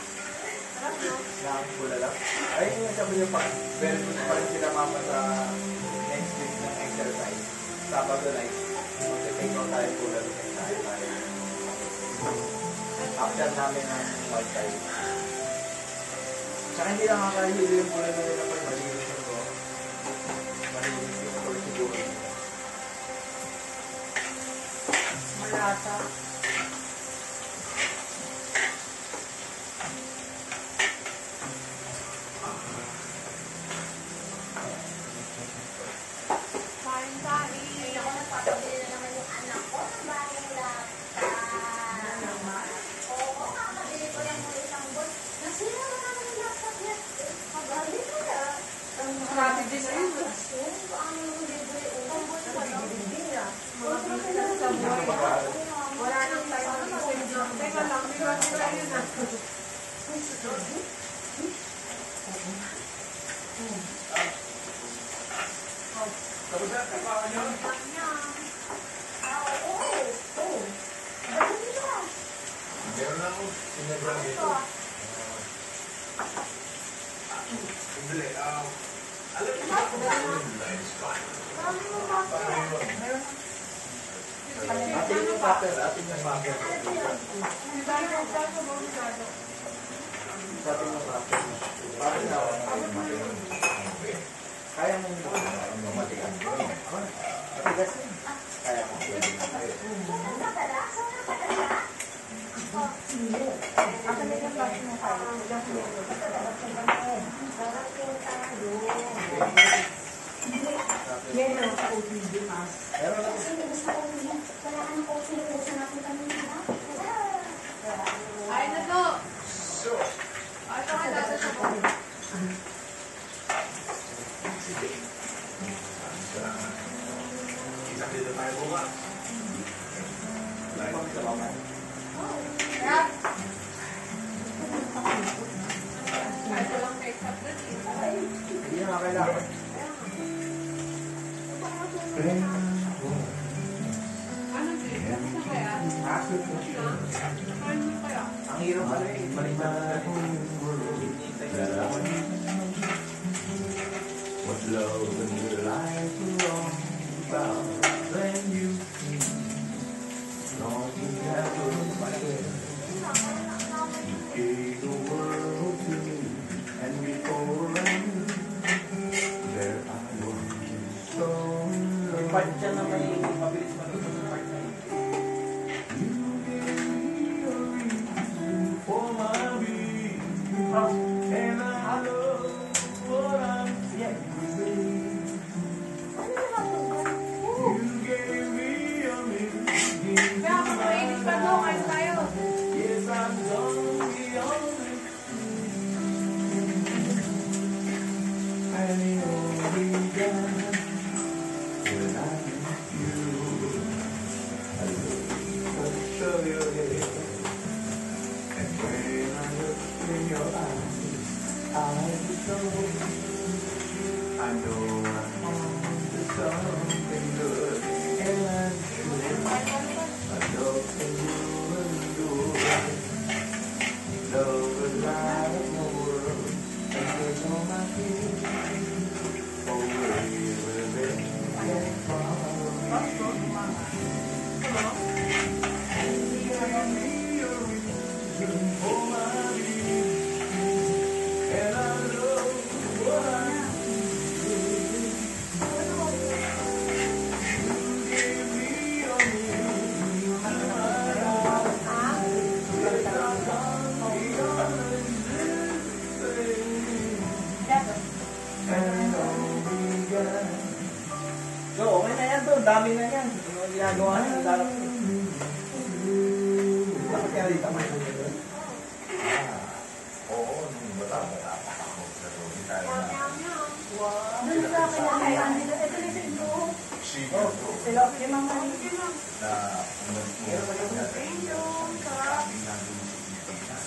Speaker 2: Sarap, no?
Speaker 10: Nakakapula lang. Ay, yung sabi niyo pa, very good pa rin sila mama sa next week ng exercise. Sabado night. Mag-take out tayo pula rin tayo. After namin ng wifi. Tsaka hindi lang kakahili yung pula na nila pag malinis yung ko.
Speaker 2: Malata. Kain tayo.
Speaker 5: Ay, ako nagpapabili na naman yung anak ko ng bagong laptop. Oo, kakabili ko lang ng isang buwan. Nasira na naman yung laptop niya. Magaling ka na.
Speaker 2: Strategy sa iyo.
Speaker 5: Paano yung libre? Ang buwan pa lang.
Speaker 2: Mga business sa buhay. Wala nang tayo mag-isip lang. Teka lang, di ba sila yun na?
Speaker 10: Tapos na, kapakan nyo. Meron na ako. Sinabran dito. Sandali. Alam mo ba kung ano yung line spot? Atin yung paper. Atin yung paper. Atin yung paper. Paper na ako. Kaya mo matigas. Matigas yun. Kaya mo.
Speaker 2: Ay na to. Ay, ito ka dito sa buhay.
Speaker 10: Kita dito tayo bukas.
Speaker 2: Rap. Ay, ito lang kay Kapit.
Speaker 10: Hindi na kailangan.
Speaker 2: Ano din? Ano kaya? Ano kaya?
Speaker 10: Ang hirap pala eh. Balik-balik.
Speaker 6: What love and your life are all about when you long you have a friend. You gave the world to me, and before I knew, there I was so in love.
Speaker 10: Part siya na may mabilis maluto sa part na yun.
Speaker 6: You gave me a reason for my being, and I love what I'm feeling. You gave me a million.
Speaker 2: Kaya ako mainit pa doon. Kain tayo.
Speaker 6: Yes, I've done beyond it. And it all began when I met you. I looked at your head, and when I looked in your eyes, I know I'm on to something good and true. I love the woman you love is light in the world, and there's no my fears. Oh, where they get from me a reason for my being, and I love what I do. You gave me a million lives. Yes, I've gone beyond everything, and it all began.
Speaker 10: So, okay na yan doon. Dami na yan. Yung ginagawa na yung darap ko. Bakit kaya dito may nyo doon?
Speaker 6: Oo, nung bata-bata pa ako sa Romy tayo na
Speaker 5: Doon sa kaya nila. Ito na sa inyo.
Speaker 6: senior to
Speaker 5: Sila, limang mali.
Speaker 6: na nag-uusap niya kaming nandun sa Pilipinas.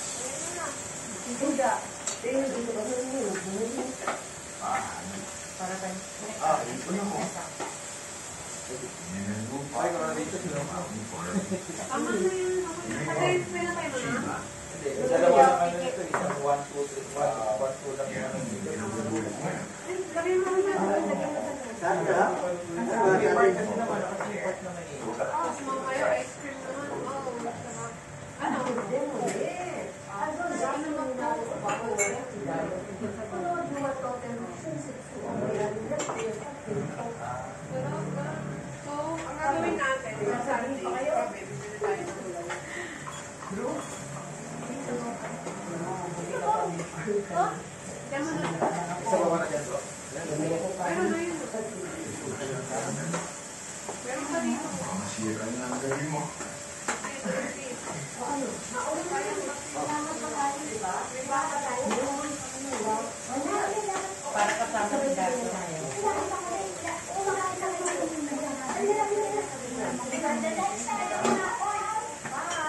Speaker 5: Buda. Tingnan dito ba sa inyo? Para tayo.
Speaker 6: Yun po na ko.
Speaker 10: Ay, kung na dito sila.
Speaker 2: Tama na yun. Ate, pwede na tayo na.
Speaker 10: Hindi, yung dalawa lang ano nito. Isang 1, 2, 3, 1, 2 lang yung ano dito.
Speaker 2: Lagay mo na.
Speaker 10: Saan ka? Ang part kasi naman, nakasipot naman eh.
Speaker 2: Tapos mamaya ice cream naman. Oh, sarap. Ano?
Speaker 5: Ano?
Speaker 6: Sira na ang galing mo.
Speaker 5: Para kasama si Dato tayo.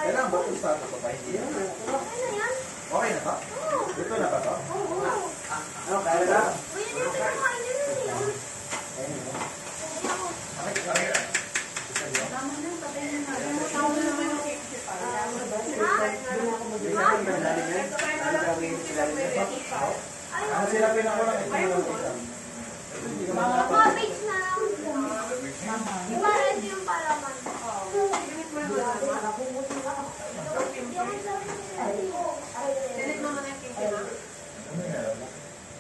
Speaker 10: Kailangan ba itong start ko ba? Hindi yan. Okay na ba? Ito na ba ito? Ano, kaya na? Ang silapin ako lang ito yung
Speaker 12: Mga page na lang. Yung parang yung palaman.
Speaker 2: Dilit mo na yung kinky na.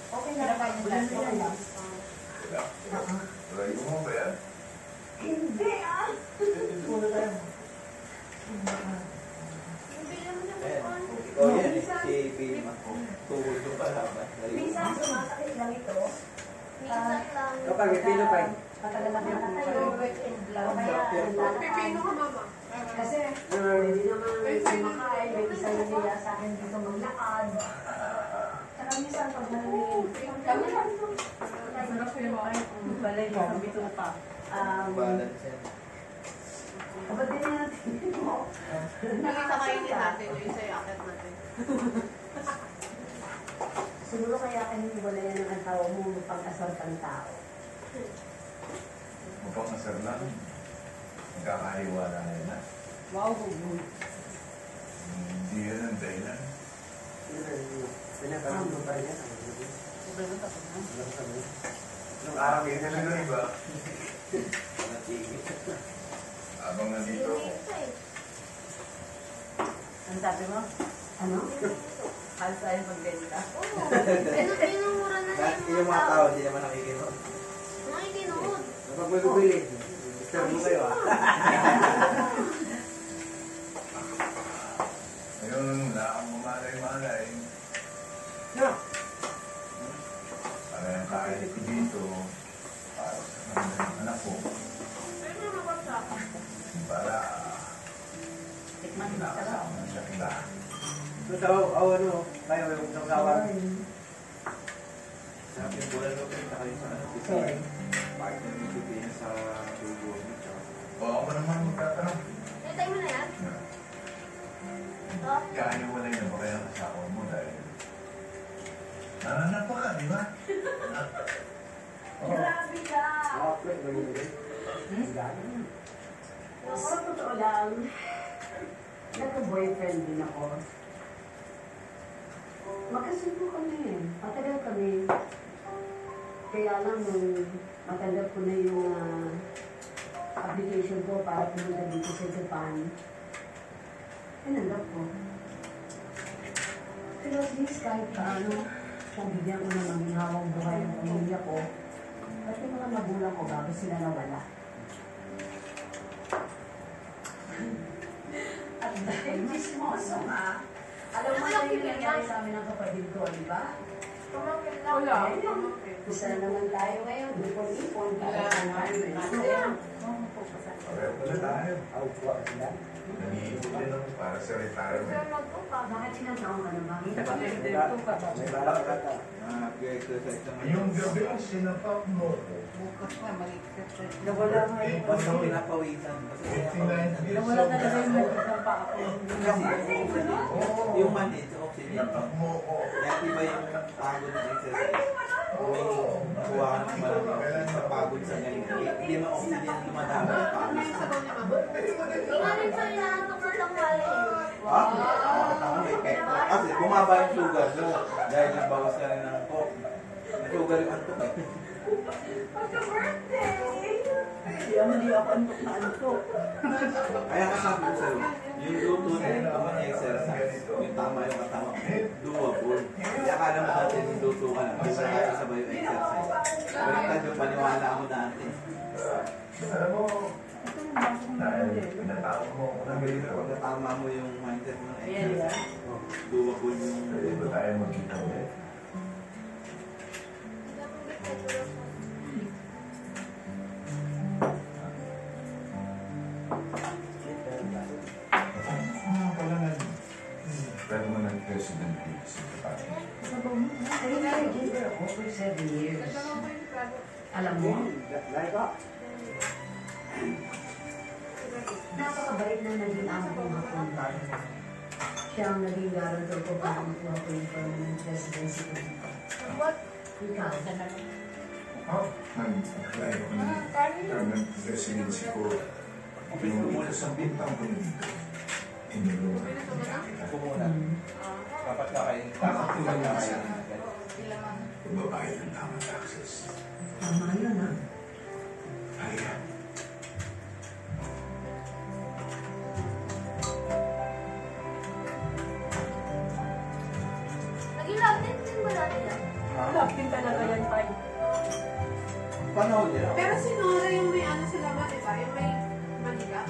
Speaker 5: Okay na ba yung dalawa?
Speaker 6: Lagi mo ba yan?
Speaker 12: Hindi ah.
Speaker 10: Oh, yan eh. Si Vilma. Tuhod yung palaban.
Speaker 5: Minsan sumasakit lang ito.
Speaker 12: Minsan lang.
Speaker 11: Kapag ipino pa
Speaker 5: Matagal lang yung work and blood.
Speaker 2: Pipino ka, mama.
Speaker 5: Kasi hindi naman kumakain. May isa yung niya sa akin dito maglakad. Saka minsan pag narinig.
Speaker 2: Sarap yung
Speaker 5: Balay ko, bito pa.
Speaker 10: Balance yan.
Speaker 5: Kapag din natin mo.
Speaker 2: Nakita kainin natin yung isa yung akit natin.
Speaker 5: Siguro kaya hiniwalayan ng ang tao mo pag-asar kang tao.
Speaker 6: Mapakasar lang. Magkakahiwala na yan.
Speaker 5: Wow,
Speaker 6: Hindi yan ang dahilan.
Speaker 11: Pinakaroon mo pa rin yan.
Speaker 6: Nung araw yun na lang iba.
Speaker 10: Natigil.
Speaker 6: Habang nandito ako.
Speaker 5: ang sabi mo? Ano? Halos tayo magbenta.
Speaker 12: Oo. Pinumura na niya
Speaker 10: Yung mga tao, hindi naman nakikinog.
Speaker 12: Nakikinood.
Speaker 11: Kapag may bumili, disturb mo kayo ah.
Speaker 6: Ngayon, wala akong mamalay-malay.
Speaker 11: No.
Speaker 6: Para yung kahit dito, para sa mga anak ko. Para nakasama na siya kita.
Speaker 11: So, ano, kayo yung nakawa.
Speaker 10: Sabi yung bulan mo, pinita kayo sa ano,
Speaker 5: Sorry.
Speaker 10: bakit na yung bibigyan sa dugo mo, tsaka
Speaker 6: O ako naman magtatanong.
Speaker 12: Natay mo na yan? Oh.
Speaker 6: Kahiwalay na ba kaya ang asawa mo dahil nananap ka, di ba?
Speaker 5: Grabe ka!
Speaker 11: Okay, ganyan.
Speaker 5: Sa totoo lang, nagka-boyfriend din ako. Magkasundo kami. Matagal kami. Kaya lang nung matanggap ko na yung application ko para pumunta dito sa Japan, tinanggap ko. Pero at least kahit paano, nabigyan ko ng maghihawang buhay ng pamilya ko, at yung mga magulang ko bago sila nawala. At dahil chismoso nga, alam mo na yung nangyari sa amin ng kapatid ko, di ba?
Speaker 2: Wala.
Speaker 5: Isa na naman tayo ngayon, ipon-ipon, para sa namin. Masaya.
Speaker 6: Pareho pala tayo.
Speaker 11: Outwa sila.
Speaker 6: Nag-iipon din ako para sa retirement.
Speaker 5: Bakit sinataon ka na ba?
Speaker 11: May balak ka ta.
Speaker 10: nag-exercise naman.
Speaker 6: Yung gabi ang sinapak mo.
Speaker 2: Bukas na, maligtas na.
Speaker 5: Nawala nga
Speaker 10: Eh,
Speaker 5: yung
Speaker 10: basta pinapawisan. Kasi
Speaker 6: 89 years
Speaker 5: Nawala
Speaker 6: old
Speaker 5: talaga yung
Speaker 6: na.
Speaker 5: nagkakang pa ako.
Speaker 10: yung manhid sa oxygen.
Speaker 6: Napak mo ko.
Speaker 10: Kaya iba yung pagod ng exercise. May kuha ka ng maraming sa pagod sa ganyan. Hindi naman oxygen na dumadami.
Speaker 2: Ano yung sabaw niya, mama?
Speaker 12: Ingaling sa inaantok na lang wala eh.
Speaker 10: Ha? Tama, may epekto. Kasi bumaba yung sugar mo dahil nagbawas ka rin ng coke. May sugar yung antok eh.
Speaker 5: Hindi ako antok na antok.
Speaker 10: Kaya kasabi ko sa'yo, yung luto na yung tamang exercise, yung tama yung katama, doable. Hindi akala mo natin yung luto ka lang, hindi mo nakakasabay yung exercise. Baliktad yung paniwala mo natin.
Speaker 6: Alam mo, dahil pinatawag mo ako ng ganito.
Speaker 10: Pag natama mo yung mindset mo ng
Speaker 5: Ayan, di ba?
Speaker 10: exercise, doable yung...
Speaker 6: Pwede ba tayo magkita ulit?
Speaker 5: for 7 years.
Speaker 2: Nagdalaw ko yung plano.
Speaker 5: Alam mo, napakabait na naging amo ko hapon bago. Siya ang naging garantor ko para makuha ko yung permanent residency ko dito.
Speaker 2: What?
Speaker 5: Ikaw,
Speaker 6: Nag-apply ako ng permanent residency ko. Nung sa bintang ko dito. Tinulungan niya kita.
Speaker 10: Ako muna. Dapat na kayo. Dapat na kayo.
Speaker 6: Magbabayad ng tamang taxes.
Speaker 5: tama yun ha.
Speaker 6: Halika.
Speaker 12: Naging lapit din ba natin yan?
Speaker 5: Lapin talaga yan, Pai.
Speaker 10: Panahon niya.
Speaker 2: Pero si Nora yung may ano sila ba, diba? Yung may maniga.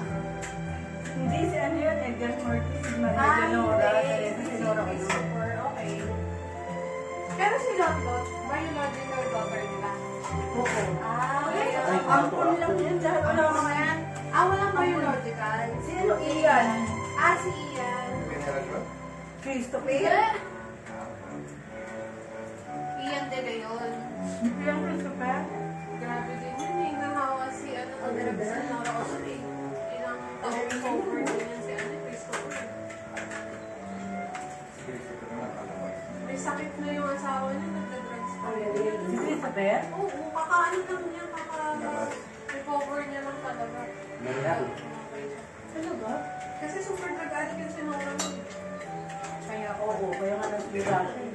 Speaker 5: Hindi si ano yun, Edgar Marquez,
Speaker 2: Ah,
Speaker 5: Nora,
Speaker 2: hindi.
Speaker 5: si Nora ko yun.
Speaker 2: Super, okay. Pero si London, biological daughter nila.
Speaker 5: Oo.
Speaker 2: Ah, okay.
Speaker 5: Ang cool lang yun dahil wala
Speaker 2: Ano
Speaker 5: mga
Speaker 2: mga yan? Ah, walang biological.
Speaker 5: Si ano, Ian?
Speaker 2: Ah, si Ian.
Speaker 5: Christopher?
Speaker 2: Ian De Leon.
Speaker 5: Ian Christopher?
Speaker 2: Grabe din yun eh. Nahawa si ano, nag-drug sa Nora Osri. Ilang taong cover din yan si ano, Christopher. May sakit na yung asawa niya, nagda-drugs pa rin.
Speaker 5: Si Christopher?
Speaker 2: Oo, kakaano lang niya, recover niya lang talaga.
Speaker 5: Ano ba?
Speaker 2: Kasi super drug-addict yung sinura mo.
Speaker 5: Kaya oo, kaya nga nagpira siya eh.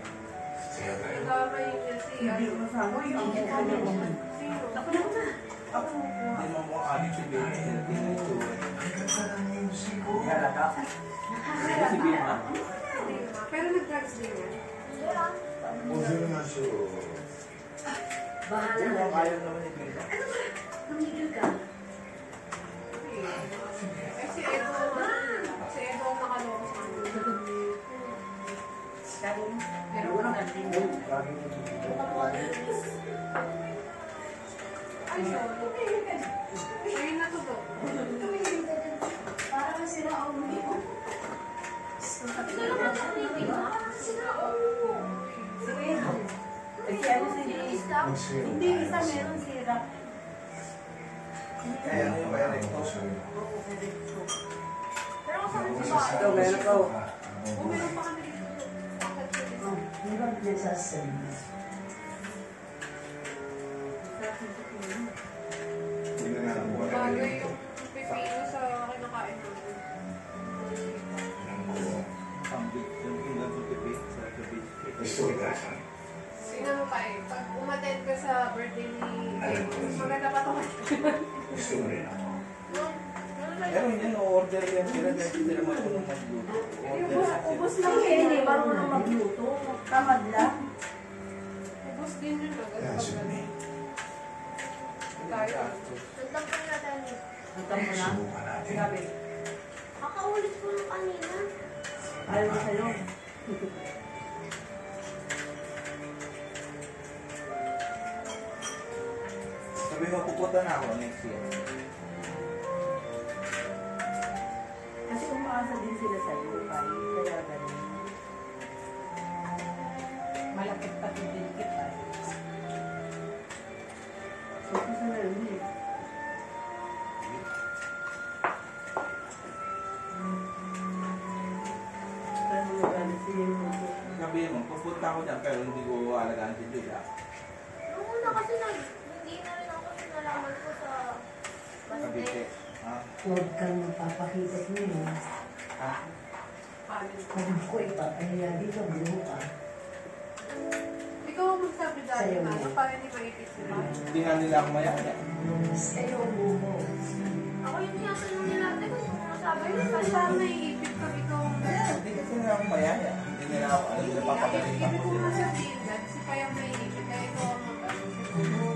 Speaker 2: Nagamay niya si
Speaker 5: Hindi
Speaker 2: ano.
Speaker 5: mo sabi, ang kanya naman.
Speaker 2: Sino?
Speaker 5: Ako na na. Ako na
Speaker 10: Hindi mo mo adik si Bea. Hindi na ito.
Speaker 11: Halata.
Speaker 10: Hindi si Bea.
Speaker 2: Hindi naman. Pero nag-drugs din yan.
Speaker 5: Bahala na.
Speaker 10: Ayaw naman ni Bea.
Speaker 5: Tumigil ka.
Speaker 2: Eh, si Edo ang nakaloko sa kanya.
Speaker 5: Pero walang natin.
Speaker 2: Ay, sorry. Ayun na to to.
Speaker 3: Para kasi na ang ulo.
Speaker 12: Ito lang ang tinitig mo. Sila, oo.
Speaker 5: Sige. Kasi ano si hindi isa meron sira.
Speaker 10: Kaya ano yung kaya rin ko.
Speaker 2: Pero kasama si Baya.
Speaker 11: Ito, meron ko.
Speaker 2: Oo, meron pa kami dito.
Speaker 5: Hindi ba nagsasabi?
Speaker 2: Bagay yung pipino sa kinakain namin.
Speaker 10: Yung lang sa pipi. Sa pipi.
Speaker 2: Tingnan mo pa eh, pag umattend ka sa birthday ni James, maganda pa ito.
Speaker 10: Pero hindi no-order yan sila dahil hindi naman ito magluto.
Speaker 5: Ubus lang yun eh, marunong magluto. Tamad lang.
Speaker 2: Ubus din yun agad. Tayo.
Speaker 12: Nagtampon na tayo.
Speaker 5: Nagtampo na. Sabi,
Speaker 12: Kakaulit ko nung kanina.
Speaker 5: ayaw mo sa'yo.
Speaker 10: Sabi mo, pupunta na ako next year.
Speaker 5: Kasi umaasa din sila sa'yo, kaya ganun. Malapit pa din kita. So, gusto na rin eh. Saan mo nag-alisihin mo ito?
Speaker 10: Sabi mo, pupunta ako dyan pero hindi ko alagaan si Julia.
Speaker 12: Nung una kasi hindi na rin ako sinalaman ko sa
Speaker 10: Sabi ko,
Speaker 12: birthday.
Speaker 5: Huwag kang magpapakita niyo. Kung ko ipapahiya dito, buho ka.
Speaker 2: Ikaw ang magsabi dati
Speaker 5: Sa'yo
Speaker 2: na,
Speaker 5: mo.
Speaker 2: para hindi maipit sila.
Speaker 10: Hindi nga nila ako mayaya.
Speaker 5: Sa'yo, buho.
Speaker 12: Ako yung tinatanong nila ate kung ano masabi
Speaker 2: Ayun,
Speaker 12: nila.
Speaker 2: basta naiipit ka ikaw.
Speaker 10: Hindi kasi nila ako mayaya. Hindi nila ako alam na papagalitan
Speaker 2: Ibig
Speaker 10: ko
Speaker 2: ko
Speaker 10: sila.
Speaker 2: nga sabihin dad, si Kaya naiipit, kaya ikaw ang mag-ano siguro.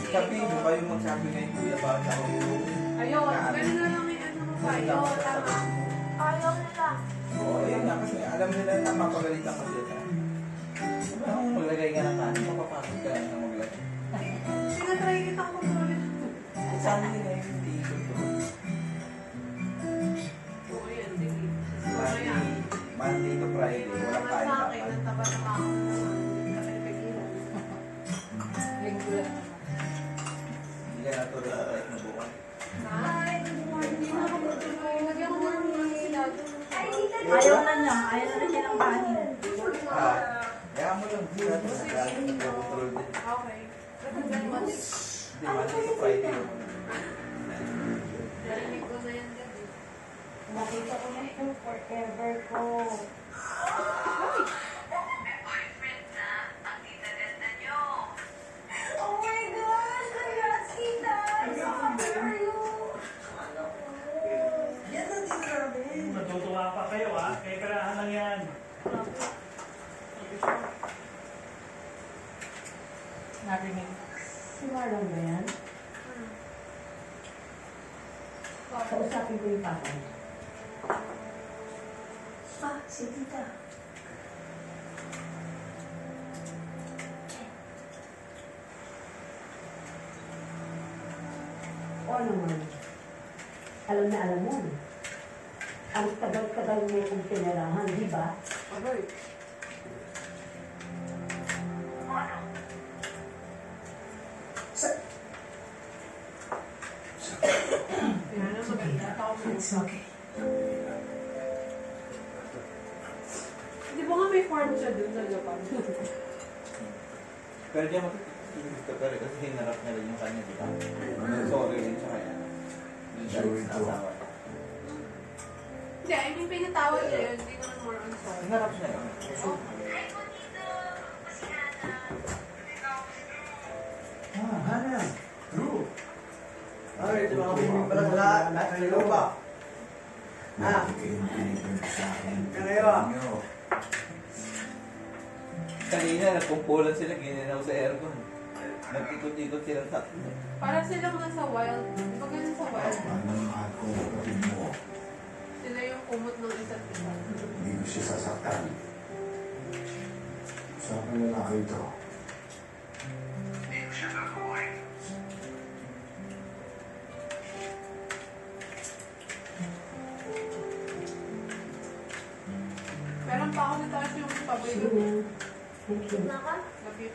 Speaker 10: Sabihin mo kayo magsabi na yung kuya bakit ako yung...
Speaker 2: Ayun, ganun na lang yung ano mo sa'yo, tama.
Speaker 12: Ayaw nila.
Speaker 10: Oo, ayun nga kasi alam nila na mapagalitan ko sila. Ano maglagay nga ng kanin, mapapakot ka na maglagay.
Speaker 2: Sinatry kita ko ulit.
Speaker 10: Saan nila yung hindi ko to?
Speaker 2: Oo, yan, sige. Mamaya.
Speaker 10: Monday to Friday, walang kain
Speaker 2: Sa akin,
Speaker 10: dapat.
Speaker 2: ang taba-taba ako naman. Kasi nagkakiro.
Speaker 5: Narinig. Si Marlon ba yan? Kausapin ko yung papa niya. Si tita. O naman, alam na alam mo. Ang tagal-tagal mo kong pinarahan, di ba?
Speaker 2: Agoy.
Speaker 5: It's okay.
Speaker 2: Di ba nga may farm siya dun sa Japan?
Speaker 10: Pero diyan matutulog ka pero kasi hinarap niya rin yung kanya, di ba? Sorry rin sa kanya.
Speaker 6: Joey to.
Speaker 2: Hindi, I mean, pinatawag niya yun. Hindi naman more on sorry.
Speaker 10: Hinarap niya yun.
Speaker 9: Hana. Drew. Ay, ito mga bibig pala sa lahat. Lahat ng lupa. Kanayo.
Speaker 10: Kanina, nagkumpulan sila, gininaw sa aircon. Nagikot-ikot silang tatlo.
Speaker 2: Parang silang nasa wild. Di ba ganun sa wild? Sila yung kumot ng isa't isa.
Speaker 6: Hindi ko siya sasaktan. Sa akin lalaki ito. Hindi ko siya gagawin.
Speaker 2: Meron pa ako nataas yung paborito.
Speaker 3: Naka?
Speaker 2: Labit.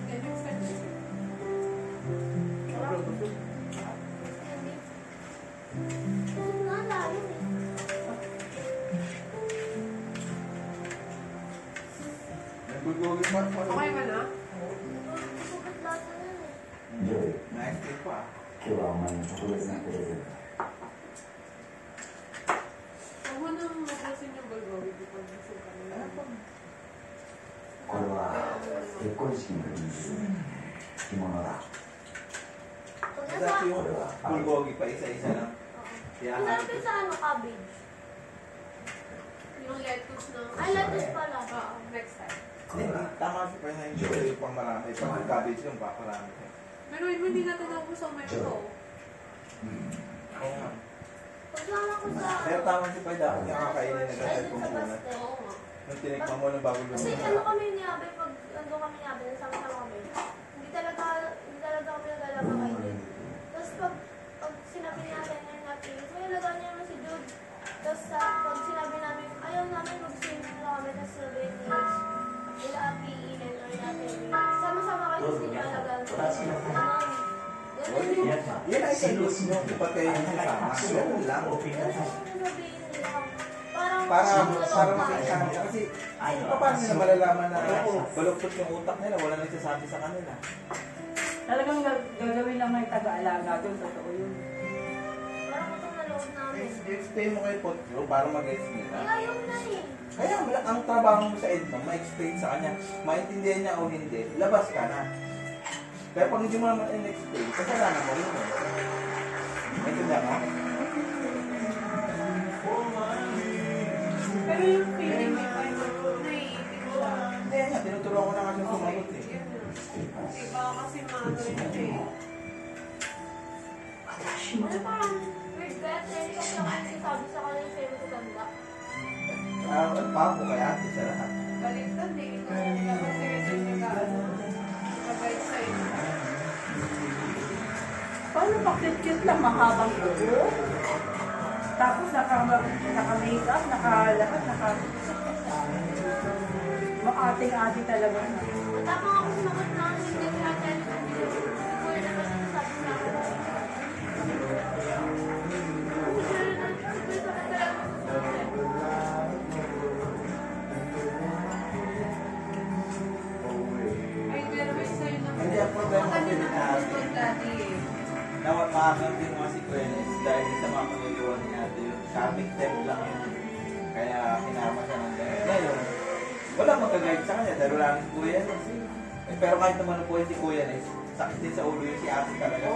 Speaker 2: Can you explain this?
Speaker 10: Nagbulgogin pa ako.
Speaker 2: Okay ba na?
Speaker 6: Joey,
Speaker 10: Na-explain pa.
Speaker 6: 今日はお前の特別なプレゼント。
Speaker 2: Huwag mo nang magasin yung bulgogi before busog ka nila.
Speaker 6: これは結婚式の時に着る着物だ。
Speaker 10: Dati yung bulgogi pa isa-isa lang. Kaya
Speaker 3: Sinabi sa ano, cabbage?
Speaker 2: Yung lettuce ng...
Speaker 3: Ay, lettuce pala.
Speaker 2: Oo, next time.
Speaker 10: hindi, tama siya pa na yung pang marami. Pag yung cabbage yung paparami.
Speaker 2: Pero yun, hindi natin naubos ang may ito.
Speaker 10: Oo nga.
Speaker 3: Pagsama ko sa...
Speaker 10: Pero tama siya pa dapat niya kakainin na
Speaker 3: Ay,
Speaker 10: gasal
Speaker 3: dun
Speaker 10: kung
Speaker 3: sa
Speaker 10: muna.
Speaker 3: pastel.
Speaker 2: Oo nga.
Speaker 10: Nung tinikman mo ng bago
Speaker 3: Kasi
Speaker 10: lumipas.
Speaker 3: ano kami ni Abe, pag nandun kami ni Abe, nasama-sama kami. Hindi talaga kami nag-alama kainin. Tapos pag sinabi niya natin na pilis, may alagaan niya naman si Jude. Tapos pag sinabi namin, ayaw namin mag-swimming na kami, tapos sabi nila piinin or natin. Sama-sama kayo, tapos hindi niya alagaan ko. Ganun yung
Speaker 10: Yan ay salos nyo kapag kayo nasasama. Ganun lang.
Speaker 3: sabihin nila. Parang
Speaker 10: Para makikisama. Kasi paano nila malalaman na baluktot yung utak nila, wala nagsasabi sa kanila.
Speaker 5: Talagang gagawin lang ng taga-alaga doon. Totoo yun.
Speaker 3: parang itong nalood namin.
Speaker 10: I-explain mo kay Potro para mag-gets nila.
Speaker 3: Ayaw na eh.
Speaker 10: Kaya ang trabaho mo sa Edma, ma-explain sa kanya, maintindihan niya o hindi, labas ka na. Kaya pag hindi mo naman in-explain, kasalanan mo rin mo. Maintindihan mo?
Speaker 2: Pero yung feeling may point of naiipin siya.
Speaker 10: Hindi nga, tinuturuan ko na nga siya sumagot eh.
Speaker 2: Yun yun. Iba kasi mga rin siya eh.
Speaker 3: Ano parang regret eh. Kasi ako sabi sa kanya sa'yo matutanda.
Speaker 10: Ang papo kaya ate sa lahat.
Speaker 2: Baliktad eh. Kasi kasi nag-abay sa'yo.
Speaker 5: Paano pakit-kit lang mahabang ulo? Tapos naka-makeup, nakalakad, maating-ating talaga na.
Speaker 3: Tapos ako sumagot na ako hindi ko natin. Siguro naman ang sabi sa akin.
Speaker 2: Ay, pero may sa'yo na.
Speaker 10: Hindi, ang problema
Speaker 2: Baka
Speaker 10: kasi
Speaker 2: din
Speaker 10: ni
Speaker 2: ako
Speaker 10: ate.
Speaker 2: gusto dati eh.
Speaker 10: Maagang din mga si Kuenes dahil sa mga pagagawa ni ate yun. Shopping temp lang yun. Kaya kinama siya ng ganyan. Ngayon, wala magka-guide sa kanya dahil wala ng kuya na. Eh, pero kahit naman ang buhay si Kuya Nes, sakit din sa ulo yun si ate talaga.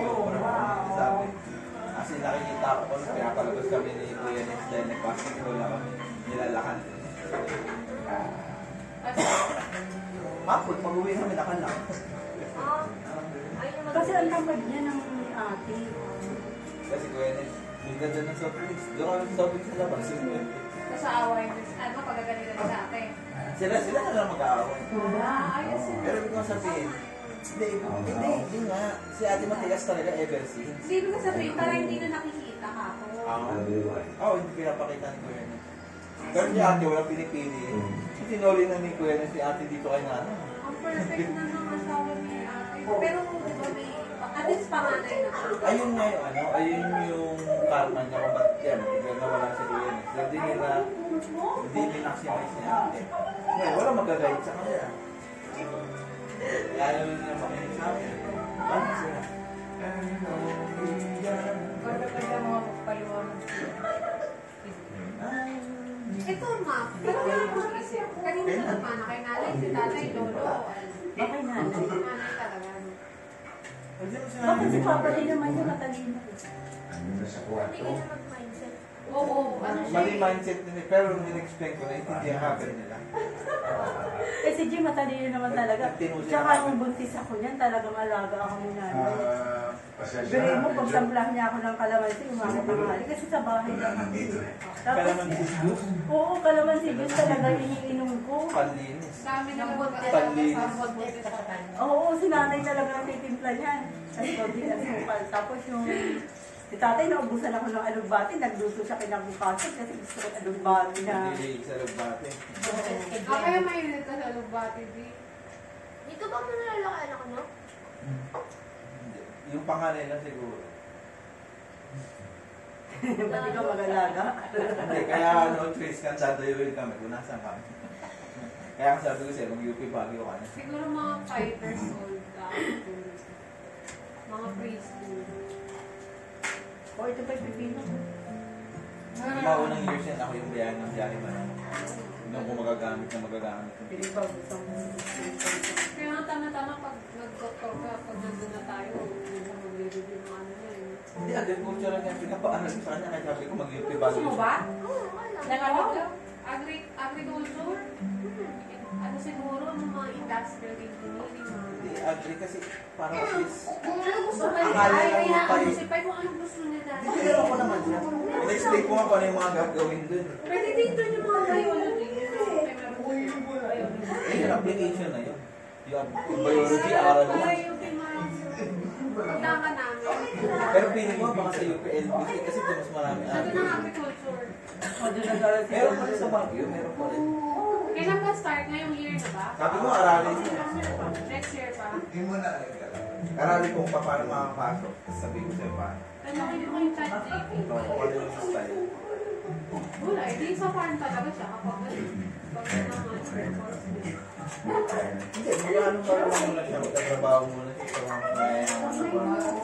Speaker 10: Sabi. Kasi nakikita ko kung pinapalabas kami ni Kuya Nes dahil nag-basketball na kami. Nilalakan.
Speaker 2: Kasi,
Speaker 10: Mapul, pag-uwi kami nakalak.
Speaker 5: Kasi ang tamad niya ng ate.
Speaker 10: Kasi kuya na, yung ganda ng soft drinks. Doon kami soft drinks sa labas.
Speaker 2: Tapos sa away, ano, pagagalitan sa ate.
Speaker 10: Sila na lang mag-aaway.
Speaker 2: Ayos yun.
Speaker 10: Pero ibig kong sabihin, hindi nga. Si ate matigas talaga ever since.
Speaker 2: Hindi ko sabihin, para hindi na nakikita ka ako.
Speaker 10: Oo, hindi pinapakita ni kuya na. Pero si ate walang pinipili. Tinoli na ni kuya na si ate dito kay Nana.
Speaker 2: Ang perfect na ng asawa ni ate. Pero di ba may, at least panganay na.
Speaker 10: Ayun nga yung ano, ayun yung karma niya kung ba't yan, bigla nawala si kuya na. So, hindi minaksimay si ate. Ngayon, wala magagayit sa kanya. Ayaw niya makinig sa akin. Ano siya?
Speaker 2: Ganda-ganda mga pagpaliwanag. Ito, ma. Pero kaya ako mag-isip. Kanina na nagmana kay nanay, si tatay, lolo.
Speaker 5: Bakit nanay?
Speaker 2: Nanay talaga.
Speaker 5: Bakit si Papa din naman yung matalino?
Speaker 12: Hindi ka na mag-mindset.
Speaker 2: Oo, ano siya.
Speaker 10: Mali mindset din pero nung in-explain ko na hindi ang happen nila.
Speaker 5: Eh si Jim matalino naman talaga. Tsaka nung buntis ako niyan, talagang alaga ako ni nanay. Gawin mo, pagsamplahan niya ako ng kalamansi, umakit ang hali. Kasi sa bahay lang ako.
Speaker 10: Kalamansi juice?
Speaker 5: Oo, kalamansi juice talaga iniinom ko.
Speaker 10: Panlinis.
Speaker 2: Dami na
Speaker 10: Panlinis.
Speaker 5: Oo, si nanay talaga ang titimpla niyan. Kasi konti na sukal. Tapos yung si tatay, naubusan ako ng alugbati. Nagluto siya kinabukasan kasi gusto ko alugbati na.
Speaker 10: Hindi sa lugbate.
Speaker 2: Kaya mahilit ka sa lugbati, di.
Speaker 12: Dito ba mo nalalaki anak mo?
Speaker 10: Yung panganay lang siguro.
Speaker 5: Pati ka mag-alaga.
Speaker 10: Hindi, kaya ano, Tris, kan dadayuin kami kung nasan kami. Kaya sabi ko sa'yo, mag-UP Baguio ka na.
Speaker 2: Siguro mga 5 years old. Mga preschool.
Speaker 5: O, ito pa yung pipino.
Speaker 10: Mga unang years yan, ako yung biyahe ng biyahe ba naman. Doon ko magagamit na magagamit.
Speaker 5: Pili pa, gusto mo.
Speaker 2: Kaya nga tama-tama pag nag-doctor ka, pag nandun na tayo, hindi mo mag-review ng ano na yun.
Speaker 10: Hindi, agriculture lang yan. Pinapaaral ko sa kanya, kaya sabi ko mag-UP Baguio.
Speaker 2: Gusto mo ba?
Speaker 12: Oo, wala.
Speaker 2: Nag-ano? Agriculture? Ano siguro, mga industrial engineering, mga...
Speaker 10: Hindi, agri kasi parang at least.
Speaker 2: Kung ano gusto ba niya?
Speaker 10: Akala
Speaker 2: Ay,
Speaker 10: lang
Speaker 2: kaya
Speaker 10: pa
Speaker 2: ano
Speaker 10: eh.
Speaker 2: si Pai, kung ano gusto niya dati.
Speaker 10: Hindi, pero ako naman siya. In-explain ko nga kung ano yung mga gagawin dun.
Speaker 2: Pwede dito yung mga biology.
Speaker 10: Eh, yung application na yun. Yung biology, aral mo.
Speaker 2: Punta ka namin.
Speaker 10: Pero feeling mo baka sa UPLBC kasi ito mas marami
Speaker 2: Sabi ng agriculture.
Speaker 10: Meron pa rin sa Baguio, meron pa rin.
Speaker 2: Kailan ka start? Ngayong year na ba?
Speaker 10: Sabi ko, aralin ko.
Speaker 2: Next year pa?
Speaker 10: Hindi mo na. Aralin ko kung paano makapasok. Tapos sabi ko sa'yo paano.
Speaker 2: Ano ko yung chat JP?
Speaker 10: Kung ano yung style.
Speaker 2: Wala, hindi sa farm talaga siya kapag pag naman.
Speaker 10: Hindi, magkano pa naman muna siya. Magkatrabaho muna siya sa mga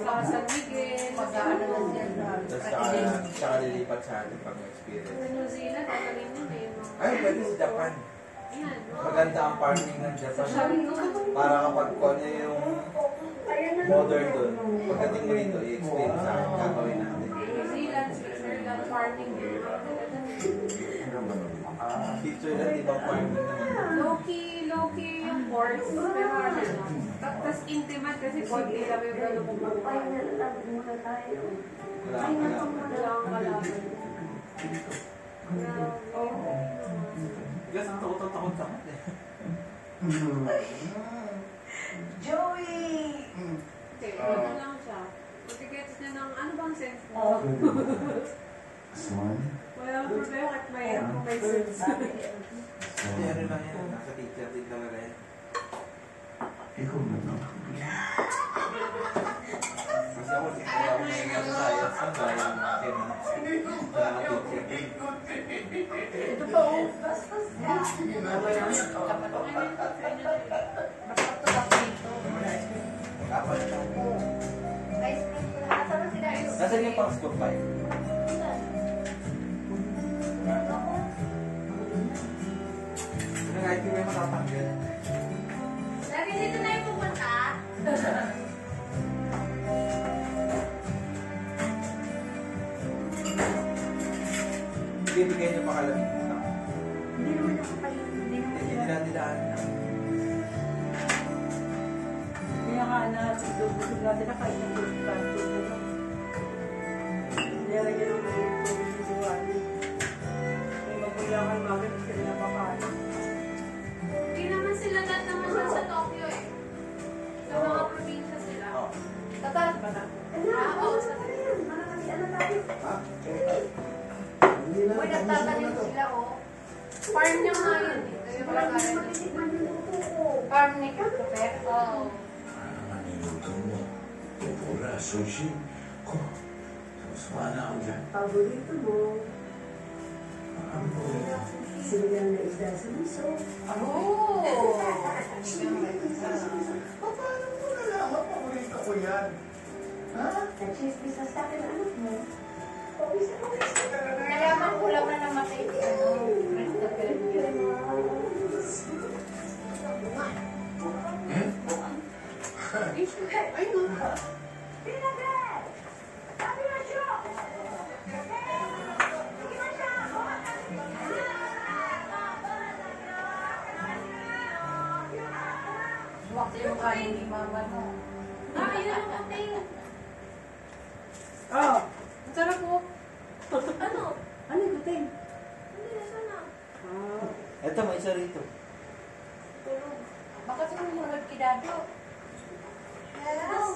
Speaker 2: Sa San Miguel, mag-ano lang yan.
Speaker 10: tapos saka lilipat sa atin pag experience.
Speaker 2: Sa New Zealand, magaling yun eh.
Speaker 10: Ay, pwede sa Japan.
Speaker 2: Yan.
Speaker 10: Maganda ang farming ng Japan.
Speaker 2: Sabi ko,
Speaker 10: Para kapag kung ano yung modern doon, pagdating mo rito, i-explain sa akin, gagawin natin.
Speaker 2: New Zealand, Switzerland, farming.
Speaker 10: Picture na, di ba farming naman?
Speaker 2: Low-key yung course. Pero ano lang. Tapos intimate kasi konti lang yung gano'n kumukuha.
Speaker 10: Wala akong alam.
Speaker 2: Wala akong kalaban.
Speaker 10: Kasi takot sakit eh.
Speaker 5: Joey!
Speaker 2: Okay, ano lang siya. Pagkikets niya ng ano bang sense mo? Wala akong problema at may sense.
Speaker 10: Hindi, ano lang yan. Nasa teacher din talaga yan. Kasi ako, di ko ako nangyayari tayo. Saan ba yung akin? Wala teacher din.
Speaker 5: Ito pa, oh.
Speaker 10: Kapal na.
Speaker 12: Ice cream ko na. Nasaan sila?
Speaker 10: Nasaan yung pang scoop pa eh? Ano nga, hindi mo yung matatanggal.
Speaker 12: Lagi dito na yung pupunta.
Speaker 10: Bibigay niyo pa kalamig.
Speaker 5: Hindi naman ako kayo. Hindi naman
Speaker 10: Hindi nila nilaan na.
Speaker 5: Kaya nga na, gusto Wala din nakain ng kanto na lang. Nilagyan ng mga ito yung buwan. May magulangan bakit sila napakain.
Speaker 2: Hindi naman sila lahat naman siya sa Tokyo eh. Sa mga probinsya sila.
Speaker 3: Tatal.
Speaker 2: Oo, sa Tokyo.
Speaker 3: Ano tayo?
Speaker 9: Hindi na.
Speaker 3: Uy, nagtatanim sila, oh.
Speaker 2: Farm niya nga yun eh. Kaya wala kaya.
Speaker 3: Farm ni Christopher?
Speaker 2: Oo.
Speaker 6: Ang niluto mo. Tempura, sushi. Oh, sumasama na ako dyan.
Speaker 5: Paborito mo.
Speaker 6: Ang buhay.
Speaker 5: Sinigang na isda sa miso.
Speaker 2: Oh!
Speaker 6: Paano mo nalaman? Paborito ko yan. Ha?
Speaker 5: Nag-chismis na sa akin ang anak mo.
Speaker 3: Nalaman ko lang na namatay si Christopher.
Speaker 6: Ay, no.
Speaker 3: Wak yung kain ni mama mo.
Speaker 2: Ayun ang puting.
Speaker 5: Oh!
Speaker 2: Ang sarap po. Ano?
Speaker 5: Ano yung buting?
Speaker 2: Hindi na sana.
Speaker 10: Ito, may isa rito.
Speaker 2: Tulog.
Speaker 3: Baka sumunod kidado.
Speaker 2: Yes.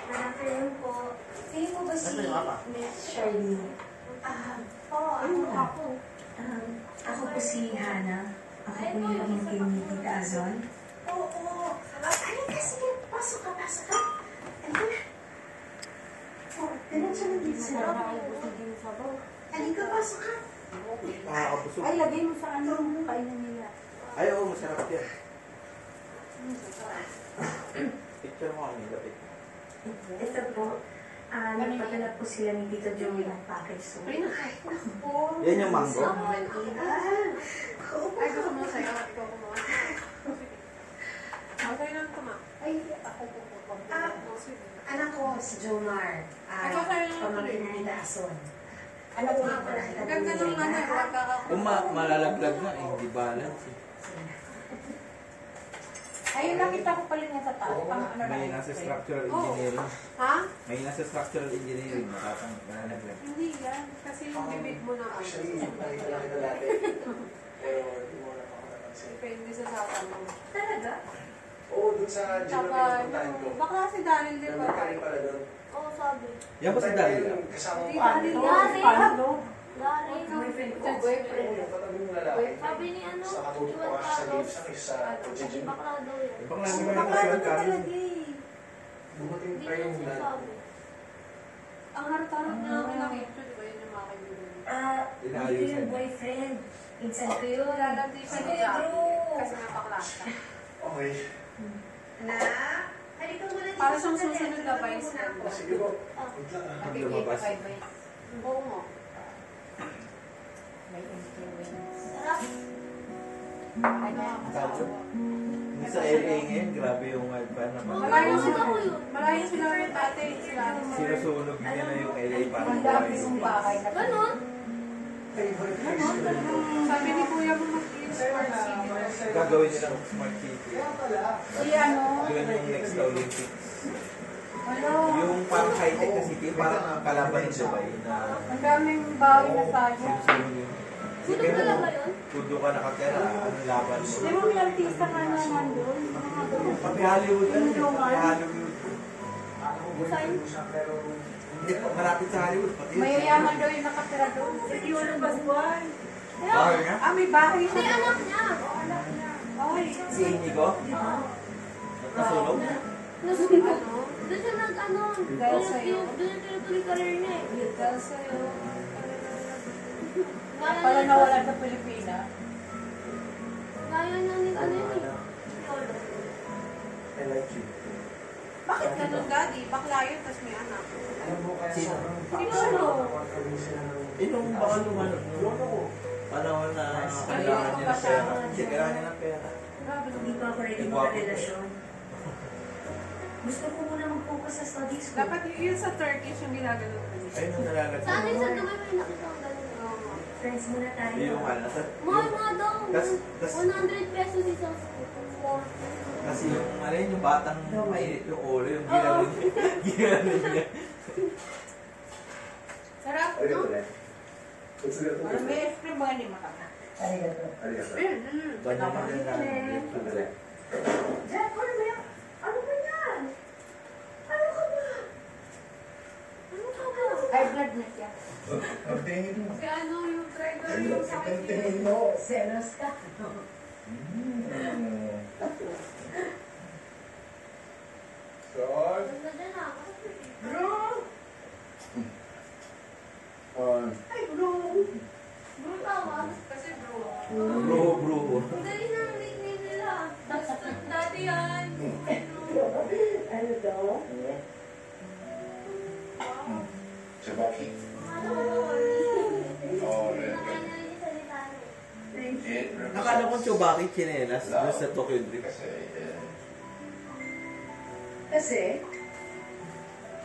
Speaker 5: Nakakayon po.
Speaker 3: Tingin mo ba si
Speaker 10: Ano yung apa?
Speaker 3: Miss Charlene? Ako. Ako po si Hannah. Ako po yung pamangkin ni Tita Azon. Oo. Halika, sige. Pasok ka. Halika na. Oh, ganun siya nandito sa loob. Halika, pasok ka.
Speaker 10: Nakakabusog.
Speaker 5: Ay, lagay mo sa ano. Kainan nila.
Speaker 10: Ay, oo, masarap yan. Picture mo kami, lapit.
Speaker 3: Ito po. Nagpadala po sila ni Tito Joey ng package. So,
Speaker 10: Yan yung mango?
Speaker 2: Ay, gusto mo sa'yo. Ikaw kumuha. Okay lang ito, ma.
Speaker 3: Ay, ako po. Anak ko, si Jomar.
Speaker 2: Ikaw sa'yo lang
Speaker 3: Pamangkin ni Tita Azon. Anak ko nga pala.
Speaker 2: Ganda ng ano,
Speaker 10: Kung malalaglag na, hindi balance.
Speaker 3: Ayun, nakita ko pala niya sa taas.
Speaker 10: May nasa structural engineering.
Speaker 2: Ha?
Speaker 10: May nasa structural engineering, malalaglag.
Speaker 2: Hindi yan. Kasi yung bibig mo na ako.
Speaker 9: Actually, nakita lang kita dati. Pero hindi mo na ako napansin.
Speaker 2: Depende sa satan mo.
Speaker 3: Talaga?
Speaker 9: Oo, dun sa gym
Speaker 2: Tsaka,
Speaker 9: na pinupuntahan ko.
Speaker 2: bakla si Daryl, di
Speaker 9: May
Speaker 2: ba?
Speaker 9: mechanic pala dun.
Speaker 2: Oo, sabi.
Speaker 10: Yan ba si Daryl?
Speaker 9: Kasama
Speaker 2: Hindi,
Speaker 9: ko.
Speaker 2: Daryl.
Speaker 5: Paano?
Speaker 3: Boyfriend ko. Boyfriend.
Speaker 9: Yung katabi mong lalaki.
Speaker 12: Sabi ni ano,
Speaker 9: Sa katulog ko kasi sa game sa isa pag-gym.
Speaker 12: bakla daw yan.
Speaker 10: Ibang namin mo yung kasyon kami.
Speaker 9: Dumating
Speaker 12: Hindi
Speaker 9: pa
Speaker 12: na
Speaker 9: yung
Speaker 12: sinasabi.
Speaker 2: Ang harap-harap na ako nakita, di ba yun yung mga kaibigan?
Speaker 3: Hindi ko yung boyfriend. Insan ko yun.
Speaker 2: Lalandi siya ni Jackie. Kasi napakla siya.
Speaker 9: Okay.
Speaker 3: Halika muna dito.
Speaker 2: Para siyang susunod na vice na.
Speaker 9: Sige po. Wait lang ah.
Speaker 10: Pag lumabas.
Speaker 2: Oo mo.
Speaker 3: May influence.
Speaker 12: Sarap.
Speaker 10: Kaso, hindi sa LA ngayon, grabe yung wildfire na
Speaker 2: Malayo
Speaker 12: Gusto
Speaker 2: sila.
Speaker 12: ko yun.
Speaker 2: Malayo sila rin ate. Sila.
Speaker 10: sinusunog nila yung LA parang
Speaker 3: Ang dami yung bahay na
Speaker 12: Ganon?
Speaker 9: Favorite place ko na.
Speaker 2: Sabi ni Kuya mo mag-smart city.
Speaker 10: gagawin nilang smart city.
Speaker 3: Si ano?
Speaker 10: Yun yung next na Olympics.
Speaker 3: Ano?
Speaker 10: Yung parang high-tech na city, parang ang kalaban ng Dubai na
Speaker 2: Ang daming bawi na tayo.
Speaker 10: sinusunog yun.
Speaker 12: Sino talaga yun?
Speaker 10: Kung doon ka nakatira, ang laban mo.
Speaker 5: Di ba may artista ka na nandun?
Speaker 10: Pati Hollywood lang, pati Hollywood. Hindi pa, malapit sa Hollywood. Pati
Speaker 2: Mayayaman daw yung nakatira doon. Si Yolo Pascual.
Speaker 10: bahay nga?
Speaker 2: May bahay
Speaker 12: Hindi,
Speaker 2: siya.
Speaker 12: anak niya.
Speaker 2: Ay.
Speaker 10: Si Inigo? Nasunog?
Speaker 12: Doon siya nag-ano.
Speaker 2: Dahil sa'yo.
Speaker 12: Doon yung tinutuloy career niya eh.
Speaker 2: Dahil sa'yo.
Speaker 12: Gaya
Speaker 2: Pala
Speaker 12: niya-
Speaker 2: nawala sa Pilipina.
Speaker 12: Gaya niya ni ano yun eh. Yolo.
Speaker 9: I like you.
Speaker 2: Bakit ganun, Daddy? Bakla yun, tas may anak.
Speaker 9: Alam mo kaya
Speaker 10: Sino?
Speaker 9: sobrang
Speaker 2: Yolo.
Speaker 9: kami sila ng...
Speaker 10: Yung baka lumanod.
Speaker 9: Lolo ko.
Speaker 10: Panahon na kailangan niya ng pera. Kasi kailangan niya ng pera.
Speaker 3: Hindi pa ako ready magka-relasyon. Gusto ko muna mag-focus sa studies ko.
Speaker 2: Dapat yun sa Turkish yung ginaganon ko.
Speaker 10: Ayun ang nalalagay.
Speaker 12: Sa atin sa Dubai may nakita ang ganun.
Speaker 3: Friends muna tayo.
Speaker 10: Yung ano,
Speaker 12: Mahal mga daw.
Speaker 10: Tas-
Speaker 12: 100 pesos isang scoop.
Speaker 10: Kasi yung, ano yun, yung batang mainit yung ulo, yung ginanon niya. Ginanon niya.
Speaker 2: Sarap, no? Parang may extra ba ni Makaka?
Speaker 5: Arigato.
Speaker 10: Banyak pa rin namin.
Speaker 5: Jack, ano ba yan? Ano ba yan? Ano ka ba?
Speaker 2: Ano ka ba?
Speaker 5: Ay, blood na siya.
Speaker 2: Si ano yung trigger yung sakit yun.
Speaker 5: Selos ka.
Speaker 2: Ganda dyan ah.
Speaker 5: Bro! Ay, bro!
Speaker 2: Bro tawag. Kasi bro.
Speaker 10: Bro.
Speaker 2: Ang galing ng nickname nila. Dati yan.
Speaker 5: Ano daw?
Speaker 6: Sa bakit?
Speaker 10: Nakala ko Chewbacca chinelas doon sa Tokyo Drift.
Speaker 5: Kasi?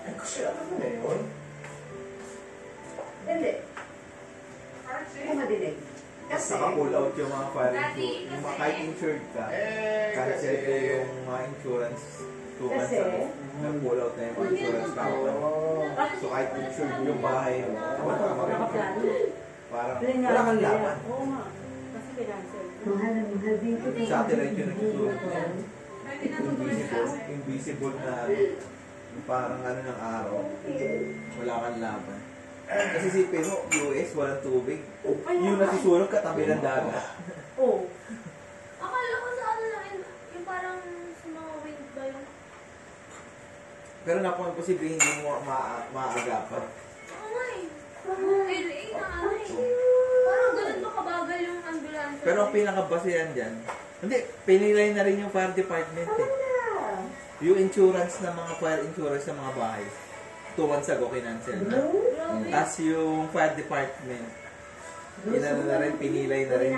Speaker 6: Ay, kasi ano na yun?
Speaker 5: Hindi. Hindi madinig. Kasi?
Speaker 10: Naka-pull out yung mga fire insurance. Yung mga kahit insured ka, cancel ko yung mga insurance 2 months
Speaker 5: Kasi?
Speaker 10: ago. Nag-pull out na yung insurance company. So kahit insured yung bahay mo, wala ka mag-insure. Parang wala kang laban.
Speaker 5: Oo nga.
Speaker 2: Kasi kinancel.
Speaker 5: Mahal na mahal din ko.
Speaker 10: Satellite yung nagsusulat niya. Invisible na parang ano ng araw. Wala kang laban. Kasi si Pero, US, walang tubig. Yung nasusunog katabi ng dagat.
Speaker 5: Oo.
Speaker 2: Akala ko sa ano lang, yung parang sa mga wind ba yun?
Speaker 10: Pero napaka-posible hindi mo maagapan.
Speaker 2: Oo nga eh. LA na ano eh. Parang ganun ba kabagal yung ambulance?
Speaker 10: Pero ang pinaka-basehan dyan, hindi, pinilay na rin yung fire department eh. Yung insurance na mga fire insurance ng mga bahay. 2 months ago kinancel na. Tapos yung fire department, inano na rin, pinilay na rin.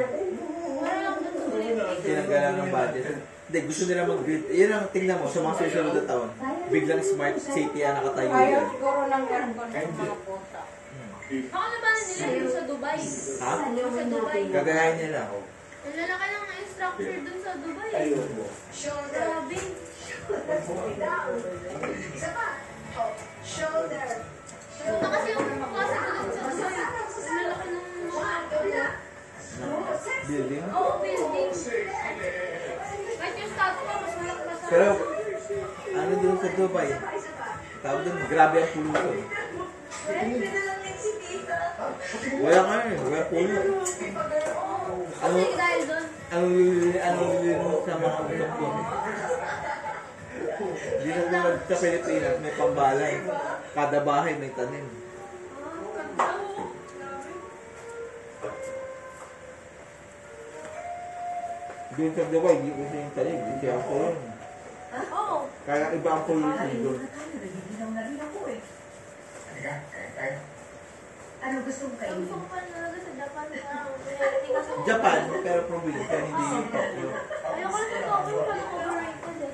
Speaker 10: Tinanggalan ng budget. Hindi, gusto nila mag-build. Yun ang tingnan mo sa mga susunod na taon. Biglang smart city ang nakatayo
Speaker 2: Ayaw
Speaker 10: yan.
Speaker 2: siguro ng aircon sa mga pusa. Baka naman nila yung sa Dubai.
Speaker 10: Ha?
Speaker 2: Yung sa Dubai.
Speaker 10: Gagayahin nila.
Speaker 2: Ang lalaki lang ng structure dun sa Dubai. Grabe.
Speaker 5: Isa pa. Oh, shoulder.
Speaker 2: Punta kasi yung klase ko dun sa Dubai. Ang lalaki ng mga
Speaker 10: Building.
Speaker 2: Oo, building. Kahit yung statue pa, mas malaki pa sa...
Speaker 10: Pero, ano doon sa Dubai? Tawag doon, grabe ang pollution. Wala nga eh, wala pollution.
Speaker 2: Kasi dahil doon,
Speaker 10: Ano lilino sa mga usap ko? Hindi na tulad sa Pilipinas, may pambalay. Kada bahay may tanim. Doon sa Dubai, hindi ko yung tanim. Hindi ako yun.
Speaker 2: oo.
Speaker 10: Kaya iba ang pollution doon.
Speaker 5: Nagigilaw na rin ako eh. Ano gusto mo kainin?
Speaker 2: Gusto ko pa talaga sa Japan. Reality kasi.
Speaker 10: Japan, pero probinsya, hindi yung Tokyo.
Speaker 2: Ayoko lang sa Tokyo, parang overrated eh.